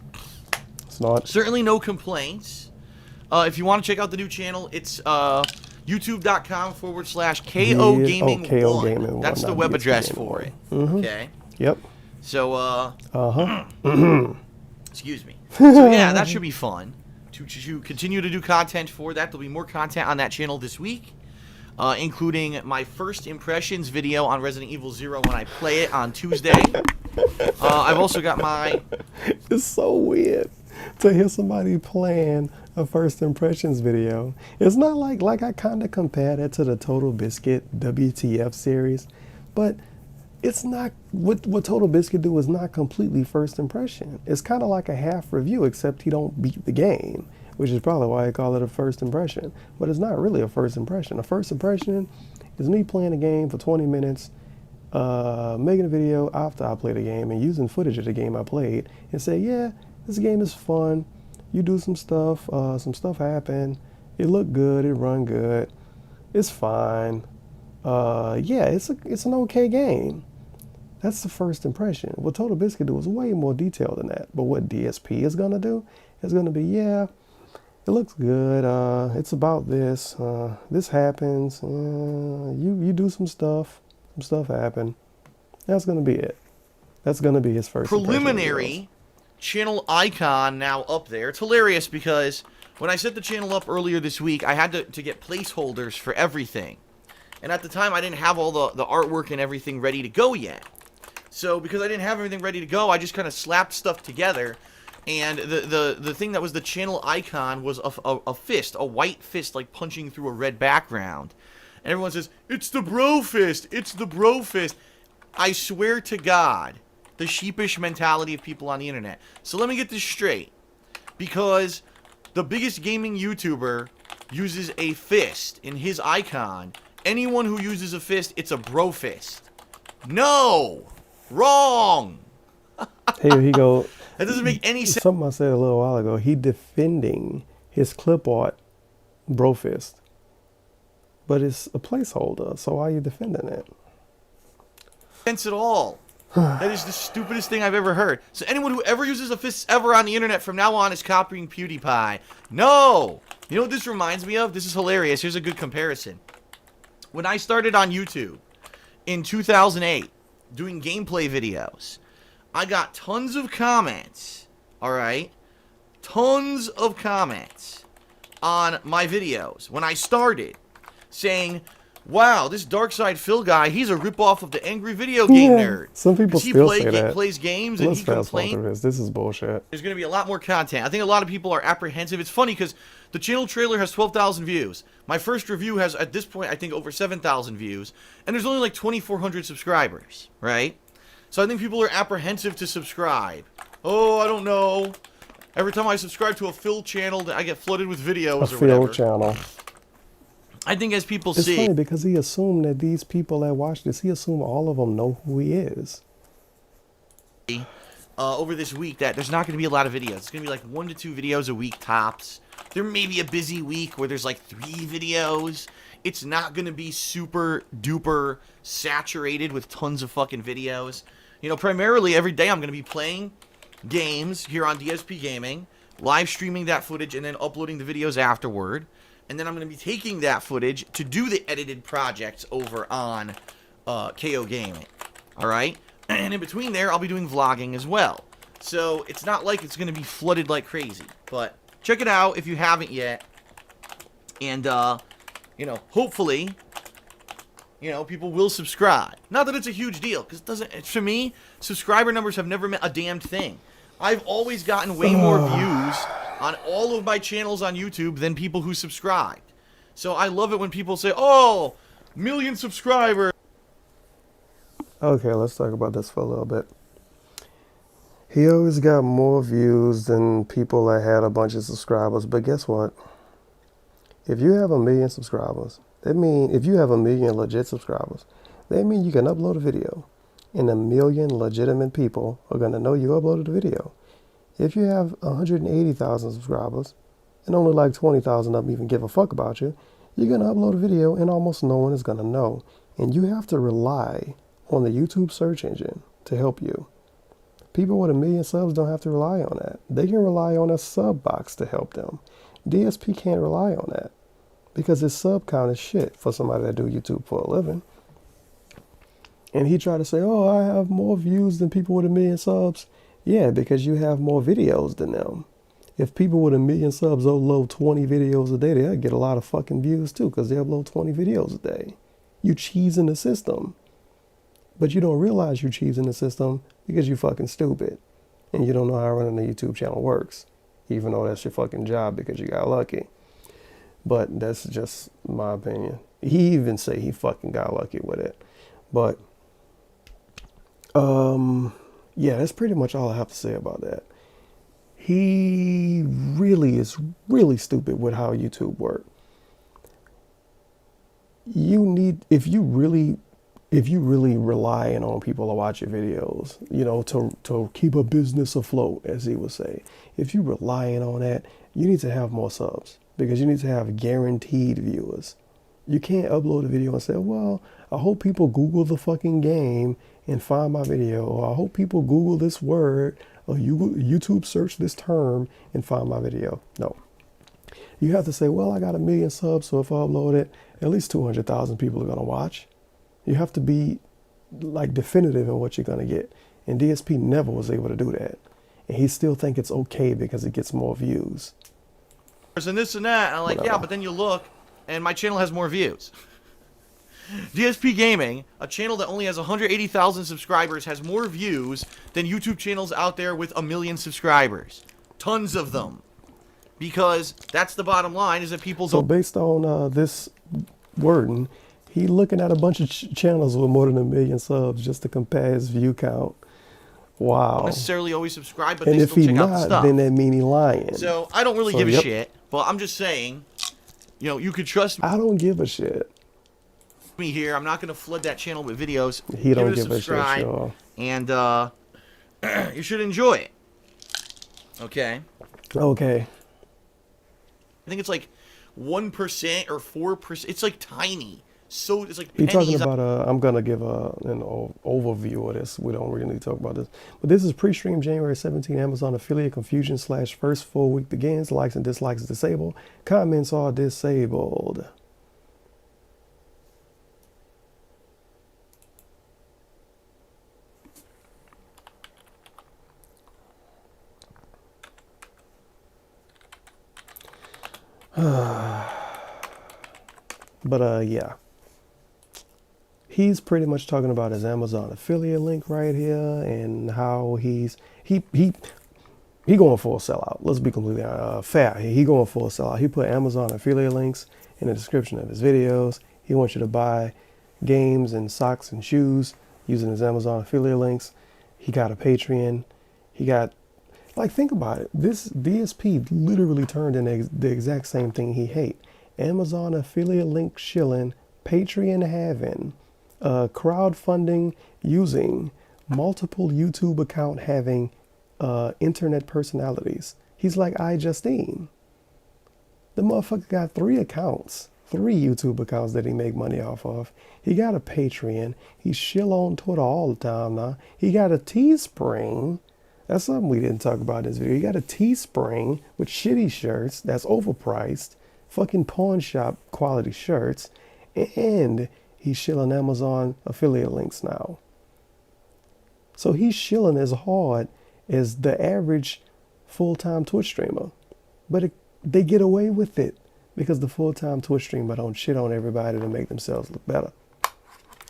It's not. certainly no complaints. If you want to check out the new channel, it's youtube.com/KOGaming1. KOGaming1. That's the web address for it. Okay. Yep. So, excuse me. So yeah, that should be fun to continue to do content for that. There'll be more content on that channel this week, including my first impressions video on Resident Evil 0 when I play it on Tuesday. I've also got my... It's so weird to hear somebody playing a first impressions video. It's not like I kind of compared it to the Total Biscuit WTF series, but it's not what Total Biscuit do is not completely first impression. It's kind of like a half review, except he don't beat the game, which is probably why I call it a first impression. But it's not really a first impression. A first impression is me playing a game for 20 minutes, making a video after I play the game and using footage of the game I played and say, yeah, this game is fun. You do some stuff happened. It looked good, it run good, it's fine. Yeah, it's an okay game. That's the first impression. What Total Biscuit do is way more detailed than that. But what DSP is gonna do is gonna be, yeah, it looks good. It's about this. This happens. You do some stuff happened. That's gonna be it. That's gonna be his first preliminary channel icon now up there. It's hilarious because when I set the channel up earlier this week, I had to get placeholders for everything. And at the time, I didn't have all the artwork and everything ready to go yet. So because I didn't have everything ready to go, I just kind of slapped stuff together. And the thing that was the channel icon was a fist, a white fist, like punching through a red background. And everyone says, it's the bro fist, it's the bro fist. I swear to God, the sheepish mentality of people on the internet. So let me get this straight. Because the biggest gaming YouTuber uses a fist in his icon. Anyone who uses a fist, it's a bro fist. No! Wrong! Here he go. That doesn't make any sense. Something I said a little while ago. He defending his clip art bro fist. But it's a placeholder, so why are you defending it? Sense at all. That is the stupidest thing I've ever heard. So anyone who ever uses a fist ever on the internet from now on is copying PewDiePie. No! You know what this reminds me of? This is hilarious. Here's a good comparison. When I started on YouTube in 2008 doing gameplay videos, I got tons of comments, alright? Tons of comments on my videos when I started saying, wow, this Darksyde Phil guy, he's a ripoff of the angry video game nerd. Some people still say that. He plays games and he complains. This is bullshit. There's going to be a lot more content. I think a lot of people are apprehensive. It's funny because the channel trailer has 12,000 views. My first review has, at this point, I think over 7,000 views. And there's only like 2,400 subscribers, right? So I think people are apprehensive to subscribe. Oh, I don't know. Every time I subscribe to a Phil channel, I get flooded with videos or whatever. A Phil channel. I think as people it's see... It's funny because he assumed that these people that watch this, he assumed all of them know who he is. Over this week that there's not going to be a lot of videos. It's going to be like 1 to 2 videos a week tops. There may be a busy week where there's like 3 videos. It's not going to be super duper saturated with tons of fucking videos. You know, primarily every day I'm going to be playing games here on DSP Gaming, live streaming that footage, and then uploading the videos afterward. And then I'm going to be taking that footage to do the edited projects over on KOGaming. Alright? And in between there, I'll be doing vlogging as well. So, it's not like it's going to be flooded like crazy. But, check it out if you haven't yet. And, you know, hopefully, you know, people will subscribe. Not that it's a huge deal, because it doesn't, for me, subscriber numbers have never meant a damned thing. I've always gotten way more views on all of my channels on YouTube than people who subscribed. So I love it when people say, oh, 1 million subscribers. Okay, let's talk about this for a little bit. He always got more views than people that had a bunch of subscribers. But guess what? If you have 1 million subscribers, that means if you have 1 million legit subscribers, that means you can upload a video. And 1 million legitimate people are going to know you uploaded a video. If you have 180,000 subscribers and only like 20,000 of them even give a fuck about you, you're going to upload a video and almost no one is going to know. And you have to rely on the YouTube search engine to help you. People with 1 million subs don't have to rely on that. They can rely on a sub box to help them. DSP can't rely on that because his sub count is shit for somebody that do YouTube for a living. And he tried to say, oh, I have more views than people with 1 million subs. Yeah, because you have more videos than them. If people with 1 million subs upload 20 videos a day, they'll get a lot of fucking views too because they upload 20 videos a day. You cheesing the system. But you don't realize you're cheesing the system because you fucking stupid. And you don't know how running a YouTube channel works. Even though that's your fucking job because you got lucky. But that's just my opinion. He even say he fucking got lucky with it. But, yeah, that's pretty much all I have to say about that. He really is really stupid with how YouTube works. You need, if you really relying on people to watch your videos, you know, to keep a business afloat, as he would say, if you relying on that, you need to have more subs because you need to have guaranteed viewers. You can't upload a video and say, well, I hope people Google the fucking game and find my video, or I hope people Google this word, or YouTube search this term and find my video. No. You have to say, well, I got 1 million subs, so if I upload it, at least 200,000 people are going to watch. You have to be like definitive in what you're going to get. And DSP never was able to do that. And he still think it's okay because it gets more views. And this and that. And I'm like, yeah, but then you look and my channel has more views. DSP Gaming, a channel that only has 180,000 subscribers, has more views than YouTube channels out there with 1 million subscribers. Tons of them. Because that's the bottom line, is that people don't... So based on this wording, he looking at a bunch of channels with more than 1 million subs just to compare his view count. Wow. Don't necessarily always subscribe, but and they if still he check out the not, stuff. then that mean he lying. So I don't really give a shit. But I'm just saying, you know, you could trust I don't give a shit. me here. I'm not going to flood that channel with videos. He don't give subscribe, a shit, sure. And you should enjoy it. Okay? Okay. I think it's like 1% or 4%. It's like tiny. So it's like You're pennies. talking about, I'm going to give an overview of this. We don't really need to talk about this. But this is pre-stream January 17, Amazon affiliate confusion / first full week begins. Likes and dislikes disabled. Comments are disabled. But yeah, he's pretty much talking about his Amazon affiliate link right here and how he going for a sellout. Let's be completely fair. He going for a sellout. He put Amazon affiliate links in the description of his videos. He wants you to buy games and socks and shoes using his Amazon affiliate links. He got a Patreon. He got, like, think about it. This DSP literally turned in the exact same thing he hate. Amazon affiliate link shilling, Patreon having, crowdfunding using, multiple YouTube account having, internet personalities. He's like iJustine. The motherfucker got 3 accounts, 3 YouTube accounts that he make money off of. He got a Patreon. He's shill on Twitter all the time now. He got a Teespring. That's something we didn't talk about in this video. He got a Teespring with shitty shirts that's overpriced, fucking pawn shop quality shirts, and he's shilling Amazon affiliate links now. So he's shilling as hard as the average full-time Twitch streamer. But they get away with it because the full-time Twitch streamer don't shit on everybody to make themselves look better.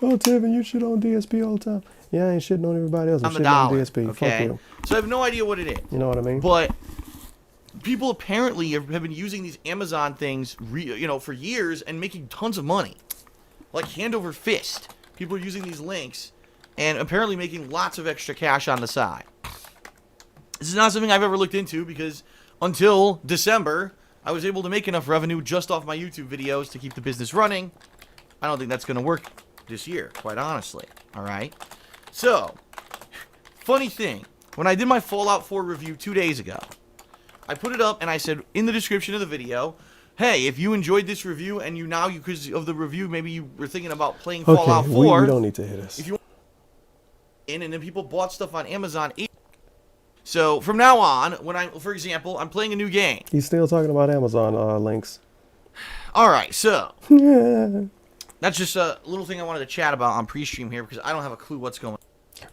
Oh, Tevin, you shit on DSP all the time. Yeah, I ain't shitting on everybody else. I'm shitting on DSP. Okay. Fuck you. So I have no idea what it is. You know what I mean? But people apparently have been using these Amazon things, for years and making tons of money, like hand over fist. People are using these links and apparently making lots of extra cash on the side. This is not something I've ever looked into because until December, I was able to make enough revenue just off my YouTube videos to keep the business running. I don't think that's going to work this year, quite honestly. All right. So, funny thing, when I did my Fallout 4 review 2 days ago, I put it up and I said in the description of the video, hey, if you enjoyed this review and because of the review, maybe you were thinking about playing Okay, Fallout 4. we don't need to hear this. If you and then people bought stuff on Amazon. So from now on, for example, I'm playing a new game. He's still talking about Amazon links. All right, so Yeah. that's just a little thing I wanted to chat about on pre-stream here because I don't have a clue what's going on.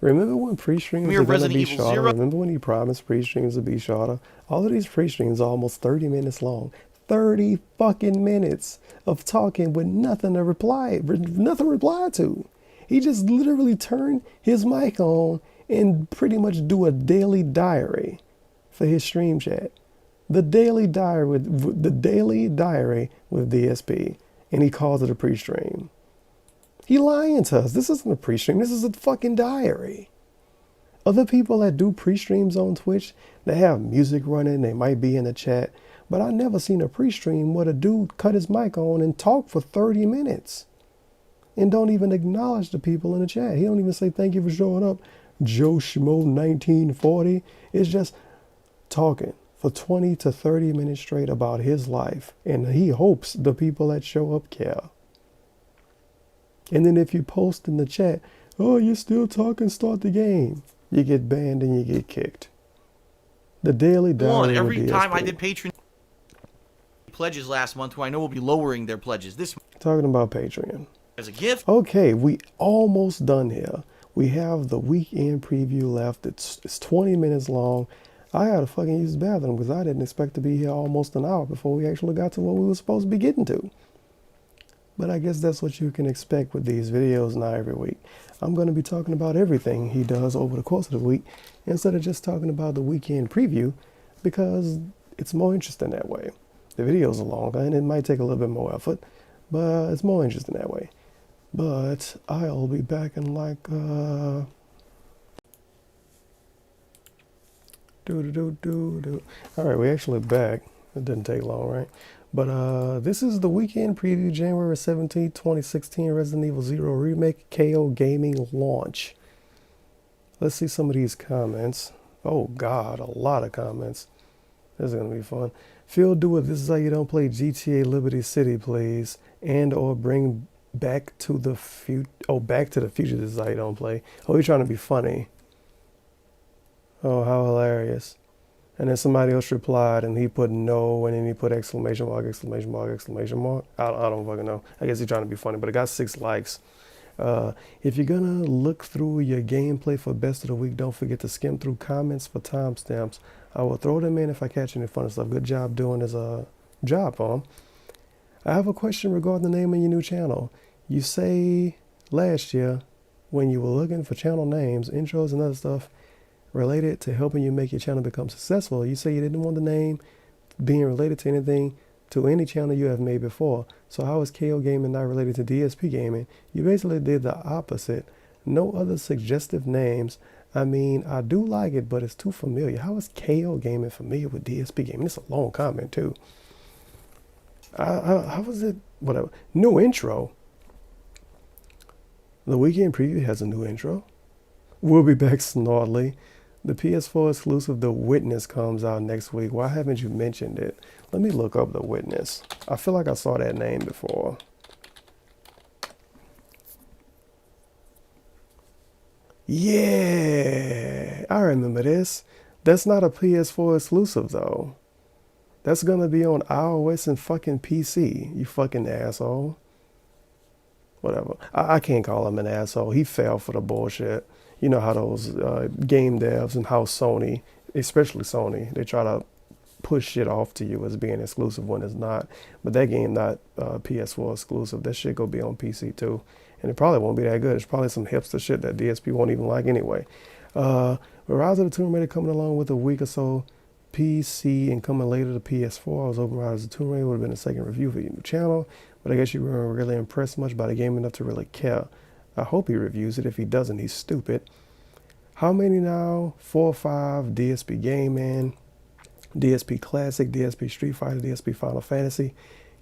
Remember when pre-streams Mere are going to Resident be Evil shorter? 0. Remember when he promised pre-streams would be shorter? All of these pre-streams are almost 30 minutes long. 30 fucking minutes of talking with nothing to reply to. He just literally turned his mic on and pretty much do a daily diary for his stream chat. The daily diary with DSP, and he calls it a pre-stream. He lying to us. This isn't a pre-stream. This is a fucking diary. Other people that do pre-streams on Twitch, they have music running. They might be in the chat. But I never seen a pre-stream where a dude cut his mic on and talk for 30 minutes. And don't even acknowledge the people in the chat. He don't even say thank you for showing up, Joe Schmo 1940. It's just talking for 20 to 30 minutes straight about his life. And he hopes the people that show up care. And then if you post in the chat, oh, you're still talking, start the game, you get banned and you get kicked. The daily diary Every with time DSP. I did Patreon pledges last month, who I know will be lowering their pledges this month. Talking about Patreon. As a gift. Okay, we almost done here. We have the weekend preview left. It's 20 minutes long. I gotta fucking use the bathroom because I didn't expect to be here almost an hour before we actually got to what we were supposed to be getting to. But I guess that's what you can expect with these videos now every week. I'm going to be talking about everything he does over the course of the week instead of just talking about the weekend preview because it's more interesting that way. The videos are longer and it might take a little bit more effort, but it's more interesting that way. But I'll be back in like, All right, we actually back. It didn't take long, right? But this is the weekend preview, January 17th, 2016, Resident Evil 0 Remake, KOGaming launch. Let's see some of these comments. Oh God, a lot of comments. This is gonna be fun. Phil Dewitt, this is how you don't play GTA Liberty City, please. And or bring Back to the Future. Oh, Back to the Future, this is how you don't play. Oh, you're trying to be funny. Oh, how hilarious. And then somebody else replied and he put no and then he put exclamation mark, exclamation mark, exclamation mark. I don't fucking know. I guess he's trying to be funny, but it got 6 likes. If you're gonna look through your gameplay for best of the week, don't forget to skim through comments for timestamps. I will throw them in if I catch any fun stuff. Good job doing his job for him. I have a question regarding the name of your new channel. You say last year when you were looking for channel names, intros and other stuff related to helping you make your channel become successful, you say you didn't want the name being related to anything to any channel you have made before. So how is KOGaming not related to DSP Gaming? You basically did the opposite. No other suggestive names. I mean, I do like it, but it's too familiar. How is KOGaming familiar with DSP Gaming? It's a long comment too. How was it? Whatever. New intro. The weekend preview has a new intro. We'll be back snortly. The PS4 exclusive The Witness comes out next week. Why haven't you mentioned it? Let me look up The Witness. I feel like I saw that name before. Yeah, I remember this. That's not a PS4 exclusive though. That's gonna be on iOS and fucking PC, you fucking asshole. Whatever. I can't call him an asshole. He fell for the bullshit. You know how those game devs and how Sony, especially Sony, they try to push shit off to you as being exclusive when it's not. But that game not PS4 exclusive. That shit gonna be on PC too. And it probably won't be that good. It's probably some hipster shit that DSP won't even like anyway. Rise of the Tomb Raider coming along with a week or so PC and coming later to PS4. I was hoping Rise of the Tomb Raider would have been a second review for your new channel. But I guess you weren't really impressed much by the game enough to really care. I hope he reviews it. If he doesn't, he's stupid. How many now? 4 or 5. DSP Gaming, DSP Classic, DSP Street Fighter, DSP Final Fantasy,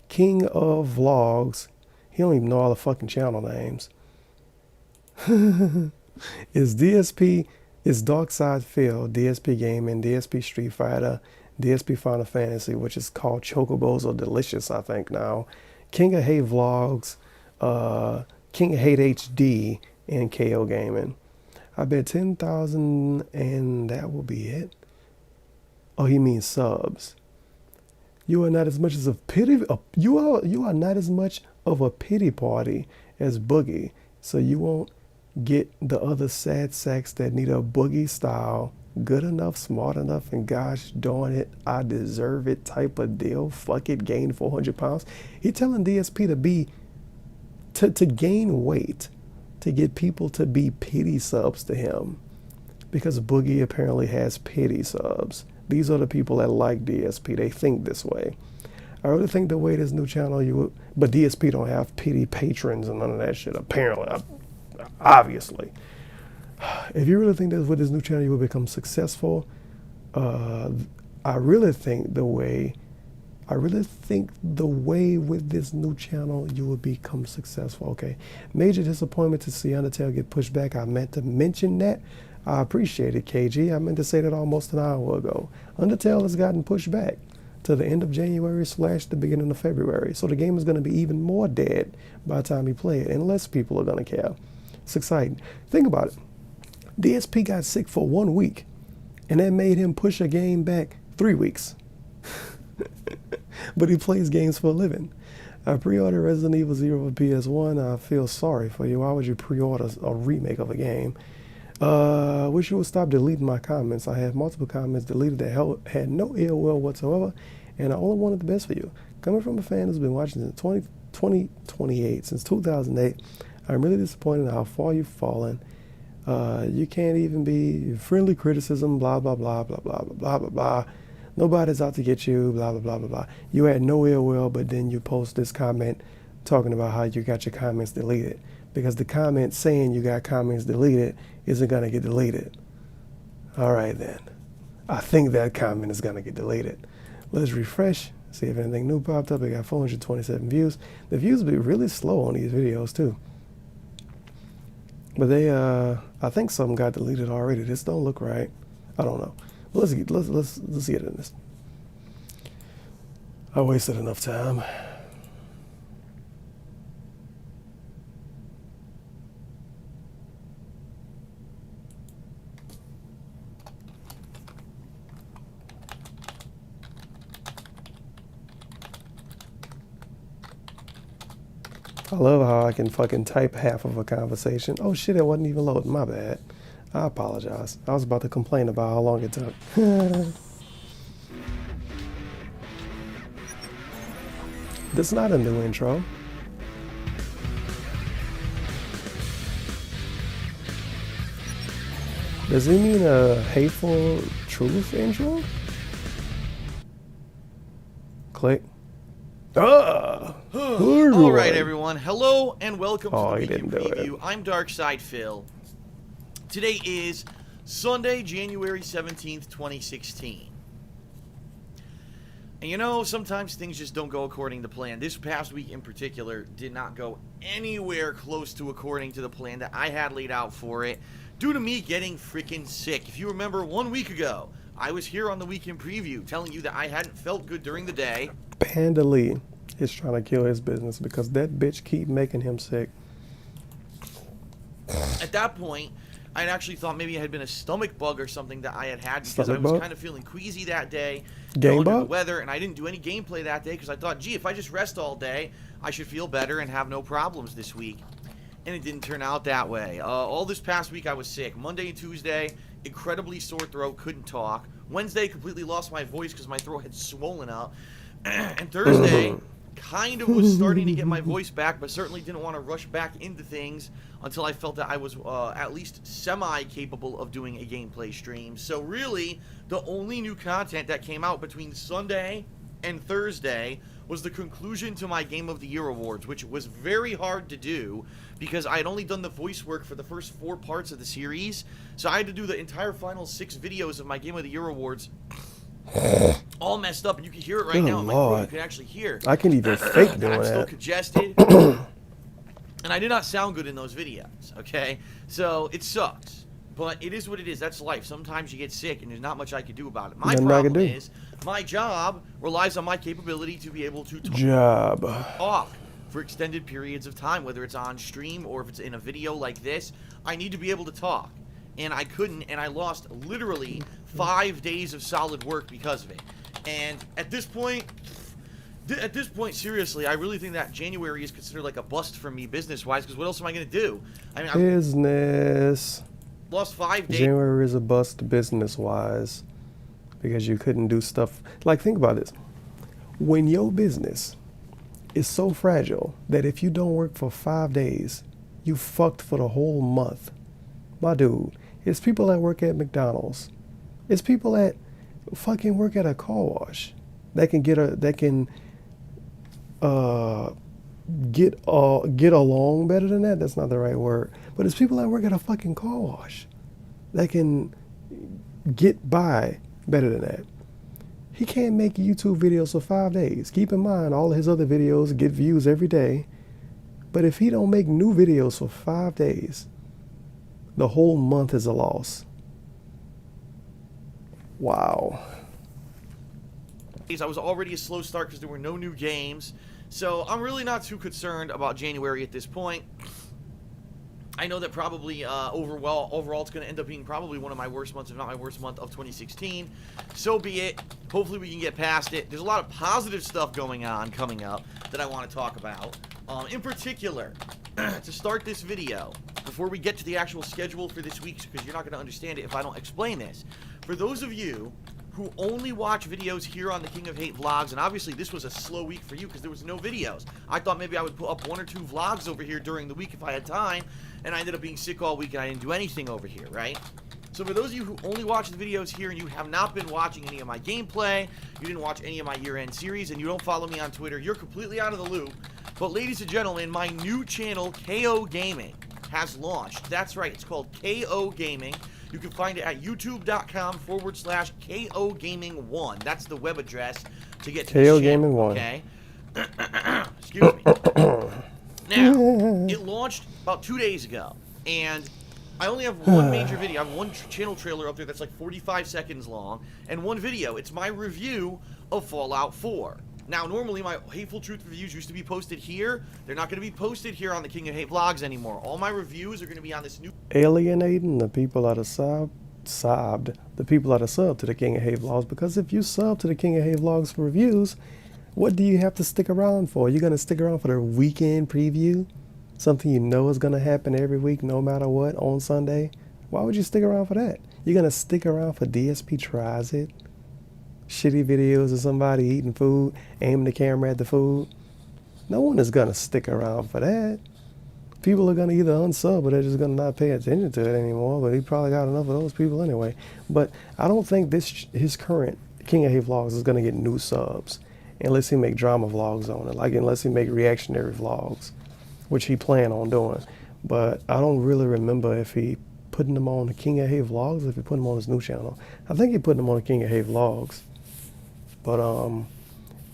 King of Vlogs. He don't even know all the fucking channel names. Is Darksyde Phil, DSP Gaming, DSP Street Fighter, DSP Final Fantasy, which is called Chocobos Are Delicious, I think now, King of Hate Vlogs, King of Hate HD, and KOGaming. I bet 10,000 and that will be it. Oh, he means subs. You are not as much as a pity. You are not as much of a pity party as Boogie, so you won't get the other sad sacks that need a Boogie style, good enough, smart enough, and gosh darn it, I deserve it type of deal. Fuck it, gain 400 pounds. He telling DSP to gain weight, to get people to be pity subs to him, because Boogie apparently has pity subs. These are the people that like DSP. They think this way. I really think the way this new channel but DSP don't have pity patrons and none of that shit. Apparently, obviously, if you really think that with this new channel you will become successful, I really think the way with this new channel you will become successful. Okay, major disappointment to see Undertale get pushed back. I meant to mention that. I appreciate it, KG. I meant to say that almost an hour ago. Undertale has gotten pushed back to the end of January / the beginning of February. So the game is going to be even more dead by the time you play it, and less people are going to care. It's exciting. Think about it. DSP got sick for 1 week, and that made him push a game back 3 weeks. But he plays games for a living. I pre-ordered Resident Evil 0 for PS1. I feel sorry for you. Why would you pre-order a remake of a game? Wish you would stop deleting my comments. I have multiple comments deleted that had no ill will whatsoever, and I only wanted the best for you. Coming from a fan who's been watching since 2028, since 2008, I'm really disappointed in how far you've fallen. You can't even be friendly criticism, blah, blah, blah, blah, blah, blah, blah, blah, blah. Nobody's out to get you, blah, blah, blah, blah, blah. You had no ill will, but then you post this comment talking about how you got your comments deleted. Because the comment saying you got comments deleted isn't going to get deleted. All right, then. I think that comment is going to get deleted. Let's refresh, see if anything new popped up. I got 427 views. The views be really slow on these videos, too. But I think something got deleted already. This don't look right. I don't know. Let's get in this. I wasted enough time. I love how I can fucking type half of a conversation. Oh shit, it wasn't even loading. My bad. I apologize. I was about to complain about how long it took. This is not a new intro. Does he mean a hateful truth intro? Click. All right, everyone. Hello and welcome to the Weekend Preview. I'm Darksyde Phil. Today is Sunday, January 17th, 2016. And you know, sometimes things just don't go according to plan. This past week in particular did not go anywhere close to according to the plan that I had laid out for it, due to me getting freaking sick. If you remember 1 week ago, I was here on the Weekend Preview telling you that I hadn't felt good during the day. Panda Lee is trying to kill his business because that bitch keep making him sick. At that point, I had actually thought maybe it had been a stomach bug or something that I had because Stomach I was bug? kind of feeling queasy that day, Game under the bug? weather, and I didn't do any gameplay that day because I thought, gee, if I just rest all day, I should feel better and have no problems this week. And it didn't turn out that way. All this past week I was sick. Monday and Tuesday, incredibly sore throat, couldn't talk. Wednesday, completely lost my voice because my throat had swollen up. And Thursday, kind of was starting to get my voice back, but certainly didn't want to rush back into things until I felt that I was at least semi-capable of doing a gameplay stream. So really, the only new content that came out between Sunday and Thursday was the conclusion to my Game of the Year awards, which was very hard to do because I had only done the voice work for the first 4 parts of the series. So I had to do the entire final 6 videos of my Game of the Year awards all messed up, and you can hear it right now in my throat. You can actually hear. I can even fake doing I'm still that. congested. And I did not sound good in those videos, okay? So it sucks. But it is what it is. That's life. Sometimes you get sick, and there's not much I can do about it. My Nothing I can problem do. is my job relies on my capability to be able to talk for extended periods of time, whether it's on stream or if it's in a video like this. I need to be able to talk, and I couldn't, and I lost literally 5 days of solid work because of it. And at this point, seriously, I really think that January is considered like a bust for me business-wise, because what else am I going to do? I mean, Business. Lost 5 days. January is a bust business-wise because you couldn't do stuff. Like, think about this. When your business is so fragile that if you don't work for 5 days, you fucked for the whole month. My dude, it's people that work at McDonald's. It's people that fucking work at a car wash that can get along better than that. That's not the right word. But it's people that work at a fucking car wash that can get by better than that. He can't make YouTube videos for 5 days. Keep in mind, all of his other videos get views every day. But if he don't make new videos for 5 days, the whole month is a loss. Wow. I was already a slow start because there were no new games. So I'm really not too concerned about January at this point. I know that probably overall it's going to end up being probably one of my worst months, if not my worst month of 2016. So be it. Hopefully we can get past it. There's a lot of positive stuff coming up that I want to talk about. In particular, to start this video, before we get to the actual schedule for this week, because you're not going to understand it if I don't explain this. For those of you who only watch videos here on the King of Hate vlogs, and obviously this was a slow week for you because there was no videos. I thought maybe I would put up 1 or 2 vlogs over here during the week if I had time, and I ended up being sick all week and I didn't do anything over here, right? So for those of you who only watch the videos here and you have not been watching any of my gameplay, you didn't watch any of my year-end series, and you don't follow me on Twitter, you're completely out of the loop. But ladies and gentlemen, my new channel, KOGaming, has launched. That's right, it's called KOGaming. You can find it at youtube.com/KOGaming1. That's the web address to get to KOGaming1. Okay? Excuse me. Now, it launched about 2 days ago, and I only have one major video. I have one channel trailer up there that's like 45 seconds long, and one video. It's my review of Fallout 4. Now, normally my Hateful Truth reviews used to be posted here. They're not going to be posted here on the King of Hate vlogs anymore. All my reviews are going to be on this new... Alienating the people that are subbed to the King of Hate vlogs, because if you sub to the King of Hate vlogs for reviews, what do you have to stick around for? You're going to stick around for the weekend preview? Something you know is going to happen every week no matter what on Sunday? Why would you stick around for that? You're going to stick around for DSP Tries It? Shitty videos of somebody eating food, aiming the camera at the food? No one is going to stick around for that. People are going to either unsub or they're just going to not pay attention to it anymore, but he probably got enough of those people anyway. But I don't think his current King of Hate vlogs is going to get new subs unless he make drama vlogs on it, like unless he make reactionary vlogs, which he plan on doing. But I don't really remember if he putting them on the King of Hate vlogs or if he put them on his new channel. I think he put them on the King of Hate vlogs. But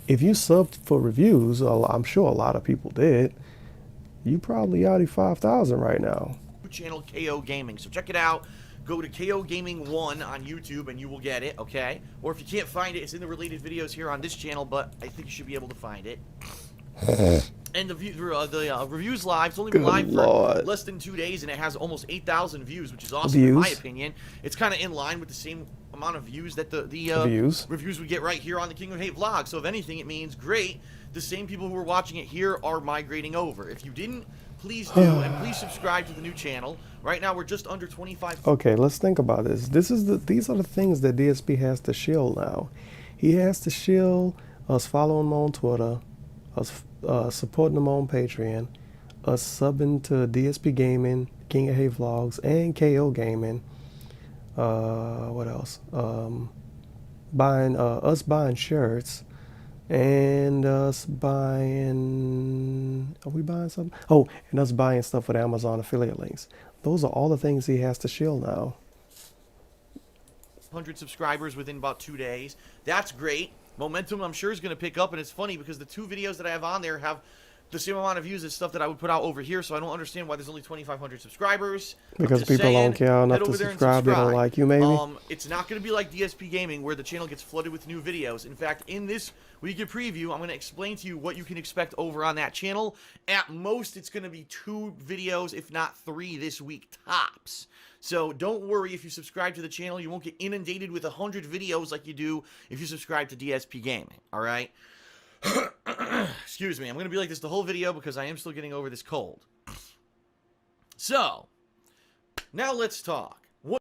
if you subbed for reviews, I'm sure a lot of people did, you probably already 5,000 right now. Channel KOGaming. So check it out. Go to KOGaming1 on YouTube and you will get it, okay? Or if you can't find it, it's in the related videos here on this channel, but I think you should be able to find it. And the review's live. It's only been live for less than 2 days, and it has almost 8,000 views, which is awesome in my opinion. It's kind of in line with the same amount of views that the reviews we get right here on the King of Hate vlog. So if anything, it means great. The same people who are watching it here are migrating over. If you didn't, please do, and please subscribe to the new channel. Right now, we're just under 25. Okay, let's think about this. These are the things that DSP has to shield now. He has to shield us following him on Twitter, us supporting them on Patreon, us subbing to DSP Gaming, King of Hate Vlogs, and KOGaming. What else? Us buying shirts, and us buying... Are we buying something? Oh, and us buying stuff with Amazon affiliate links. Those are all the things he has to shield now. 100 subscribers within about 2 days. That's great. Momentum, I'm sure, is going to pick up, and it's funny because the 2 videos that I have on there have the same amount of views as stuff that I would put out over here, so I don't understand why there's only 2,500 subscribers. Because people don't care enough to subscribe. They don't like you, maybe? It's not going to be like DSP Gaming, where the channel gets flooded with new videos. In fact, in this weekend preview, I'm going to explain to you what you can expect over on that channel. At most, it's going to be 2 videos, if not 3 this week, tops. So don't worry if you subscribe to the channel. You won't get inundated with 100 videos like you do if you subscribe to DSP Gaming, all right? Excuse me, I'm going to be like this the whole video because I am still getting over this cold. So, now let's talk. What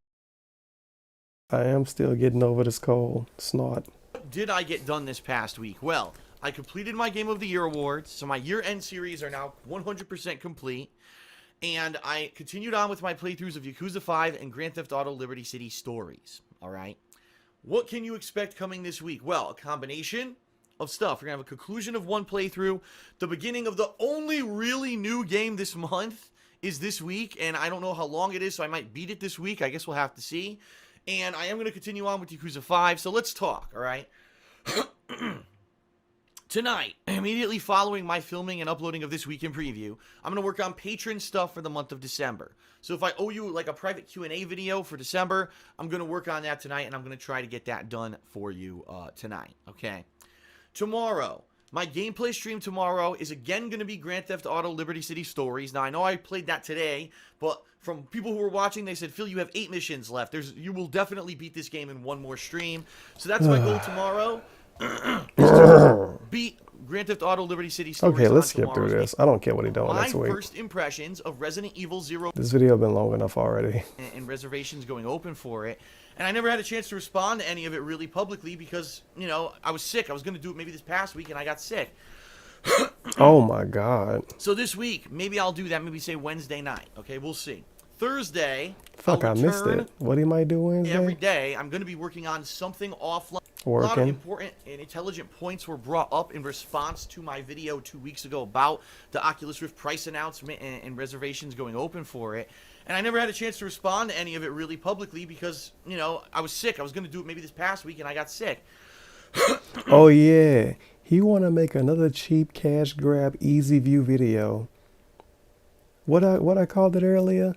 I am still getting over this cold. Snot. did I get done this past week? Well, I completed my Game of the Year awards, so my year-end series are now 100% complete. And I continued on with my playthroughs of Yakuza 5 and Grand Theft Auto Liberty City Stories. Alright? What can you expect coming this week? Well, a combination of stuff. We're going to have a conclusion of one playthrough. The beginning of the only really new game this month is this week, and I don't know how long it is, so I might beat it this week. I guess we'll have to see. And I am going to continue on with Yakuza 5, so let's talk, alright? Tonight, immediately following my filming and uploading of this weekend preview, I'm going to work on patron stuff for the month of December. So if I owe you like a private Q&A video for December, I'm going to work on that tonight, and I'm going to try to get that done for you tonight, okay? Tomorrow, my gameplay stream tomorrow is again going to be Grand Theft Auto Liberty City Stories. Now, I know I played that today, but from people who were watching, they said, Phil, you have 8 missions left. You will definitely beat this game in one more stream. So that's my goal tomorrow. Beat Grand Theft Auto Liberty City Stories. Okay, let's skip through this. I don't care what he's doing My next week. first impressions of Resident Evil 0. This video been long enough already. And reservations going open for it. And I never had a chance to respond to any of it really publicly because, you know, I was sick. I was going to do it maybe this past week and I got sick. Oh my God. So this week, maybe I'll do that. Maybe say Wednesday night. Okay, we'll see. Thursday, Fuck, I missed it. What he might do Wednesday? Every day, I'm going to be working on something offline. Working. A lot of important and intelligent points were brought up in response to my video 2 weeks ago about the Oculus Rift price announcement and reservations going open for it. And I never had a chance to respond to any of it really publicly because, you know, I was sick. I was going to do it maybe this past week and I got sick. Oh yeah. He want to make another cheap cash grab easy view video. What I called it earlier?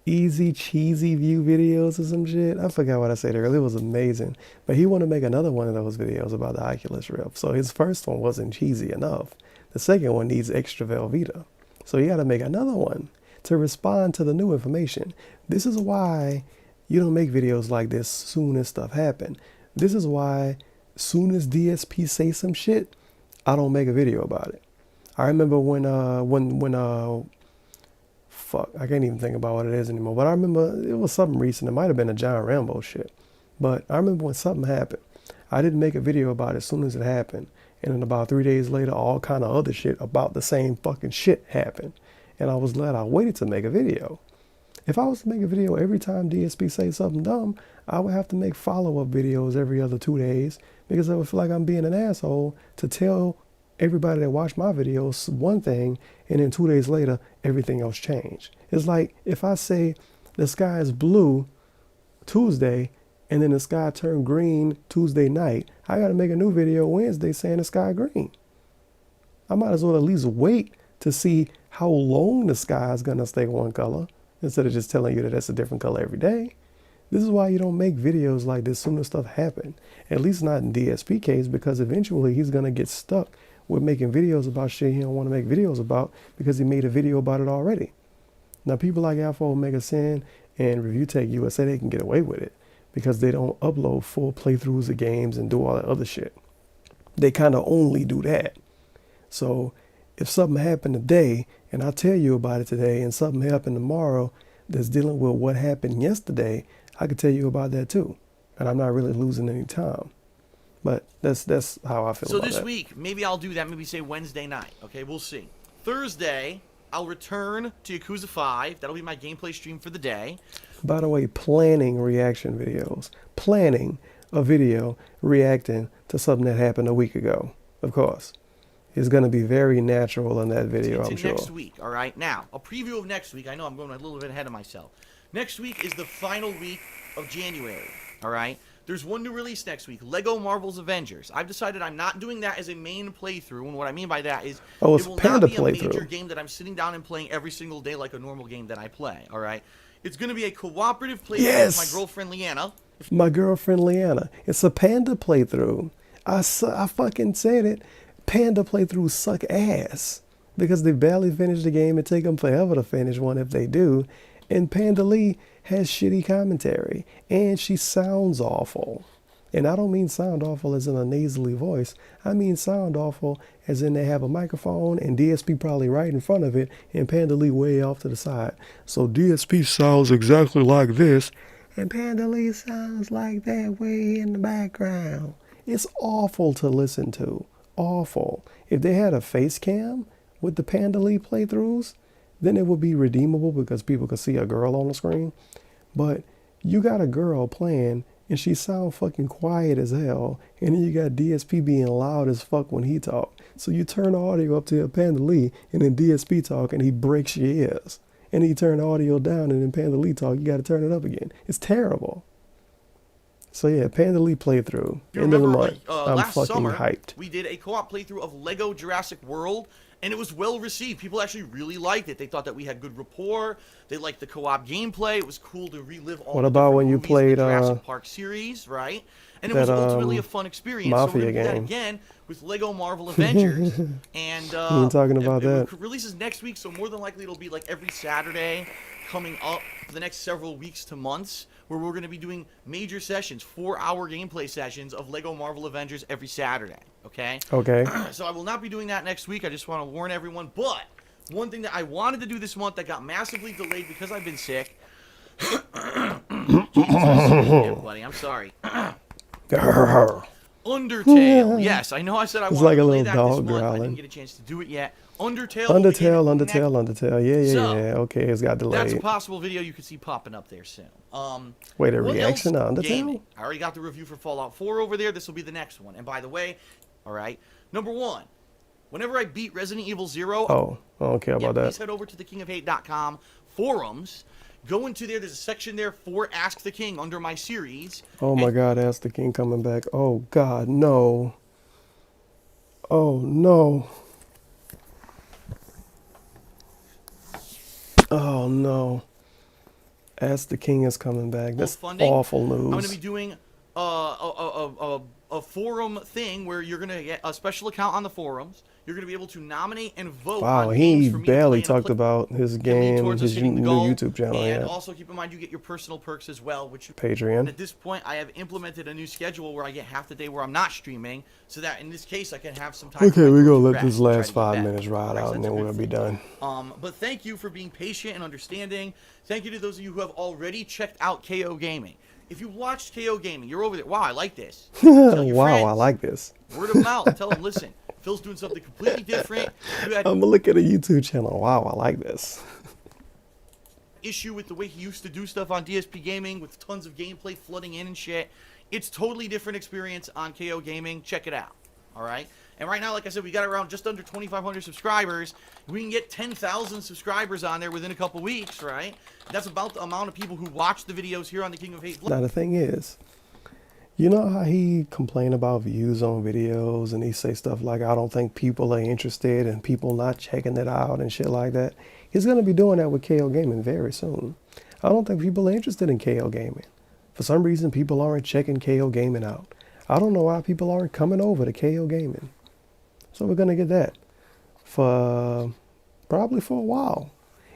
Easy cheesy view videos or some shit. I forgot what I said earlier. It was amazing. But he want to make another one of those videos about the Oculus Rift. So his first one wasn't cheesy enough. The second one needs extra Velveeta. So he got to make another one to respond to the new information. This is why you don't make videos like this soon as stuff happen. This is why soon as DSP say some shit, I don't make a video about it. I remember when fuck, I can't even think about what it is anymore, but I remember it was something recent. It might have been a John Rambo shit, but I remember when something happened. I didn't make a video about it as soon as it happened, and then about 3 days later, all kind of other shit about the same fucking shit happened. And I was glad I waited to make a video. If I was to make a video every time DSP say something dumb, I would have to make follow-up videos every other 2 days because I would feel like I'm being an asshole to tell everybody that watched my videos one thing and then 2 days later, everything else changed. It's like if I say the sky is blue Tuesday and then the sky turned green Tuesday night, I got to make a new video Wednesday saying the sky green. I might as well at least wait to see how long the sky is going to stay one color instead of just telling you that it's a different color every day. This is why you don't make videos like this soon as stuff happen. At least not in DSP case, because eventually he's going to get stuck with making videos about shit he don't want to make videos about because he made a video about it already. Now people like Alpha Omega Sin and Review Tech USA, they can get away with it because they don't upload full playthroughs of games and do all that other shit. They kind of only do that. So if something happened today and I tell you about it today and something happened tomorrow that's dealing with what happened yesterday, I could tell you about that too. And I'm not really losing any time. But that's how I feel about that. So this week, maybe I'll do that. Maybe say Wednesday night. Okay, we'll see. Thursday, I'll return to Yakuza 5. That'll be my gameplay stream for the day. By the way, planning reaction videos. Planning a video reacting to something that happened a week ago, of course. It's going to be very natural in that video, I'm sure. Next week, all right? Now, a preview of next week. I know I'm going a little bit ahead of myself. Next week is the final week of January, all right? There's one new release next week, Lego Marvel's Avengers. I've decided I'm not doing that as a main playthrough, and what I mean by that is Oh, it's it will Panda not be a major playthrough. game that I'm sitting down and playing every single day like a normal game that I play, all right? It's going to be a cooperative playthrough with my Yes! girlfriend Leanna. My girlfriend Leanna. It's a Panda playthrough. I fucking said it. Panda playthroughs suck ass because they barely finish the game. It take them forever to finish one if they do. And Panda Lee has shitty commentary, and she sounds awful. And I don't mean sound awful as in a nasally voice. I mean sound awful as in they have a microphone and DSP probably right in front of it and Panda Lee way off to the side. So DSP sounds exactly like this and Panda Lee sounds like that way in the background. It's awful to listen to. Awful. If they had a face cam with the Panda Lee playthroughs, then it would be redeemable because people could see a girl on the screen. But you got a girl playing and she sound fucking quiet as hell, and then you got DSP being loud as fuck when he talk. So you turn the audio up to Panda Lee, and then DSP talk, and he breaks your ears. And then you turn the audio down, and then Panda Lee talk, you got to turn it up again. It's terrible. So yeah, Panda Lee playthrough. End of the month. I'm Last fucking summer, hyped. we did a co-op playthrough of Lego Jurassic World, and it was well received. People actually really liked it. They thought that we had good rapport. They liked the co-op gameplay. It was cool to relive all What the about different when you movies played, in the Jurassic Park series, right? And it was that, ultimately a fun experience. Mafia so we're going to do that game? again with Lego Marvel Avengers. And You ain't talking about it that. releases next week, so more than likely it'll be like every Saturday coming up for the next several weeks to months, where we're going to be doing major sessions, 4-hour gameplay sessions of Lego Marvel Avengers every Saturday, okay? Okay. So I will not be doing that next week. I just want to warn everyone. But one thing that I wanted to do this month that got massively delayed because I've been sick. Jesus, buddy, I'm sorry. Undertale. Yes, I know I said I wanted like to a play little that this dog month. I growling. didn't get a chance to do it yet. Undertale. will begin Undertale. Yeah. So, Okay, it's got delayed. That's a possible video you could see popping up there soon. Wait, a what reaction else? to Undertale? Gaming. I already got the review for Fallout 4 over there. This will be the next one. And by the way, all right, number one, whenever I beat Resident Evil 0, Oh, I don't care about please that. head over to thekingofhate.com forums. Go into there. There's a section there for Ask the King under my series. Oh my God, Ask the King coming back. Oh God, no. Oh no. Oh no. Ask the King is coming back. That's Funding. awful news. I'm going to be doing a forum thing where you're going to get a special account on the forums. You're going to be able to nominate and vote Wow, on he games for me to barely play and talked about his get me game, towards us his hitting the new goal. YouTube channel. And Yeah, also keep in mind you get your personal perks as well, which And Patreon. at this point, I have implemented a new schedule where I get half the day where I'm not streaming, so that in this case I can have some time. Okay, for my we're gonna go-to let rest this and try to last get 5 better. minutes ride Alright, out, so and that's a then good we'll be thing. done. But thank you for being patient and understanding. Thank you to those of you who have already checked out KOGaming. If you watched KOGaming, you're over there. Wow, I like this. Tell your Wow, friends. I like this. Word of mouth. Tell them, listen, Phil's doing something completely different. You had I'm gonna look at a YouTube channel. Wow, I like this. issue with the way he used to do stuff on DSP Gaming with tons of gameplay flooding in and shit. It's totally different experience on KOGaming. Check it out. All right. And right now, like I said, we got around just under 2,500 subscribers. We can get 10,000 subscribers on there within a couple weeks, right? That's about the amount of people who watch the videos here on the King of Hate. Now the thing is, you know how he complain about views on videos and he say stuff like, I don't think people are interested and people not checking it out and shit like that. He's going to be doing that with KOGaming very soon. I don't think people are interested in KOGaming. For some reason, people aren't checking KOGaming out. I don't know why people aren't coming over to KOGaming. So we're going to get that for probably for a while.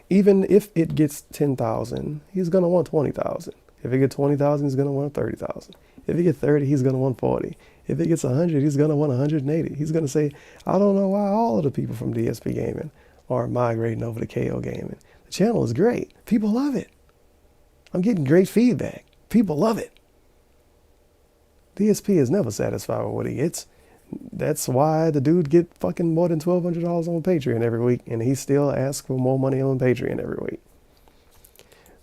Even if it gets 10,000, he's going to want 20,000. If it gets 20,000, he's going to want 30,000. If it gets 30, he's going to want 40. If it gets 100, he's going to want 180. He's going to say, I don't know why all of the people from DSP Gaming are migrating over to KOGaming. The channel is great. People love it. I'm getting great feedback. People love it. DSP is never satisfied with what he gets. That's why the dude get fucking more than $1,200 on Patreon every week, and he still asks for more money on Patreon every week.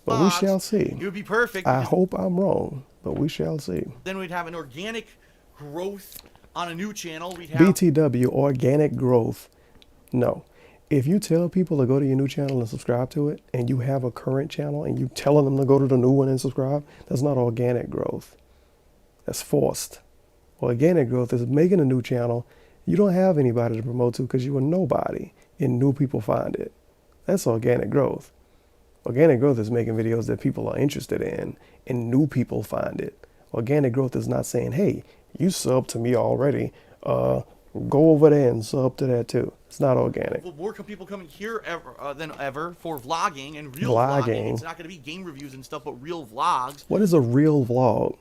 But we shall see. It would be perfect. I hope I'm wrong, but we shall see. Then we'd have an organic growth on a new channel. We'd have BTW, organic growth. No. If you tell people to go to your new channel and subscribe to it, and you have a current channel and you telling them to go to the new one and subscribe, that's not organic growth. That's forced. Organic growth is making a new channel. You don't have anybody to promote to because you are nobody, and new people find it. That's organic growth. Organic growth is making videos that people are interested in, and new people find it. Organic growth is not saying, hey, you subbed to me already. Go over there and sub to that too. It's not organic. Well, more people coming here than ever for vlogging and real vlogging. It's not going to be game reviews and stuff, but real vlogs. What is a real vlog?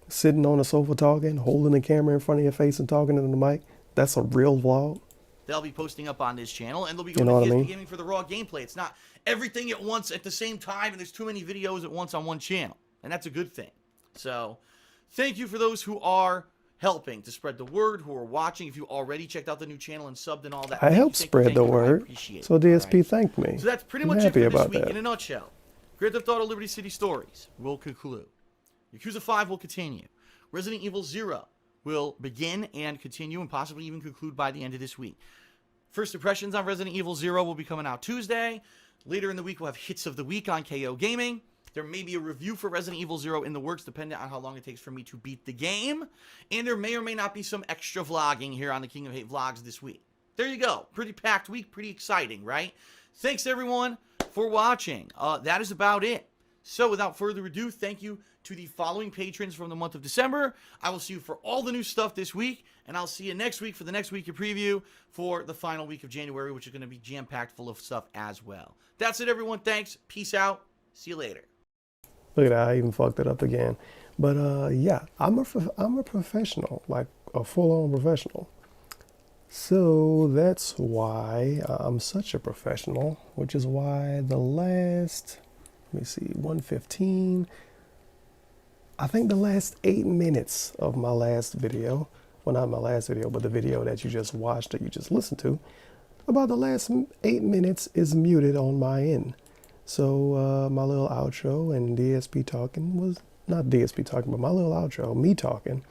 Sitting on a sofa talking, holding the camera in front of your face and talking into the mic? That's a real vlog? They'll be posting up on this channel, and they'll be going to DSP Gaming for the raw gameplay. It's not everything at once at the same time, and there's too many videos at once on one channel, and that's a good thing. So, thank you for those who are helping to spread the word, who are watching. If you already checked out the new channel and subbed and all that, I helped spread the word, so DSP thanked me. So that's pretty much it for this week in a nutshell. Grand Theft Auto Liberty City Stories will conclude. Yakuza 5 will continue. Resident Evil 0 will begin and continue and possibly even conclude by the end of this week. First impressions on Resident Evil 0 will be coming out Tuesday. Later in the week, we'll have Hits of the Week on KOGaming. There may be a review for Resident Evil 0 in the works, depending on how long it takes for me to beat the game. And there may or may not be some extra vlogging here on the King of Hate Vlogs this week. There you go. Pretty packed week, pretty exciting, right? Thanks, everyone, for watching. That is about it. So, without further ado, thank you to the following patrons from the month of December. I will see you for all the new stuff this week, and I'll see you next week for the next week of preview for the final week of January, which is going to be jam-packed full of stuff as well. That's it, everyone. Thanks. Peace out. See you later. Look at that, I even fucked it up again. But yeah, I'm a professional, like a full-on professional. So that's why I'm such a professional, which is why the last, let me see, 115, I think the last 8 minutes of my last video, well, not my last video, but the video that you just watched or you just listened to, about the last 8 minutes is muted on my end. So my little outro and DSP talking was, not DSP talking, but my little outro, me talking,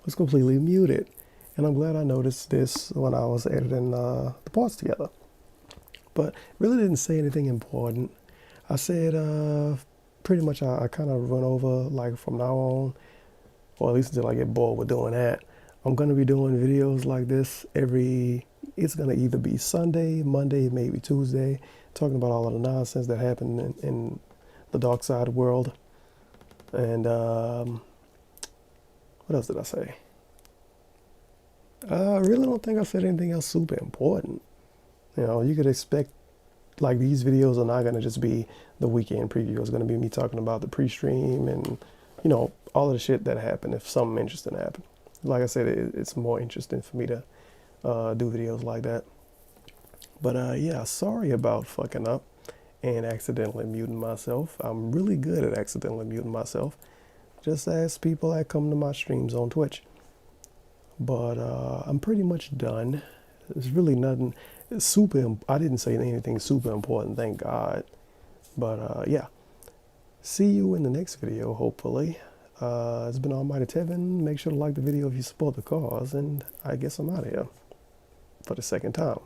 was completely muted. And I'm glad I noticed this when I was editing the parts together. But really didn't say anything important. I said pretty much I kind of run over, like from now on, or at least until I get bored with doing that. I'm going to be doing videos like this it's going to either be Sunday, Monday, maybe Tuesday, talking about all of the nonsense that happened in the Darksyde world. And what else did I say? I really don't think I said anything else super important. You know, you could expect, like, these videos are not going to just be the weekend preview. It's going to be me talking about the pre-stream and, you know, all of the shit that happened if something interesting happened. Like I said, it's more interesting for me to do videos like that. But yeah, sorry about fucking up and accidentally muting myself. I'm really good at accidentally muting myself. Just ask people that come to my streams on Twitch. But I'm pretty much done. There's really nothing super, I didn't say anything super important, thank God. But yeah, see you in the next video, hopefully. It's been Almighty Tevin. Make sure to like the video if you support the cause, and I guess I'm out of here for the second time.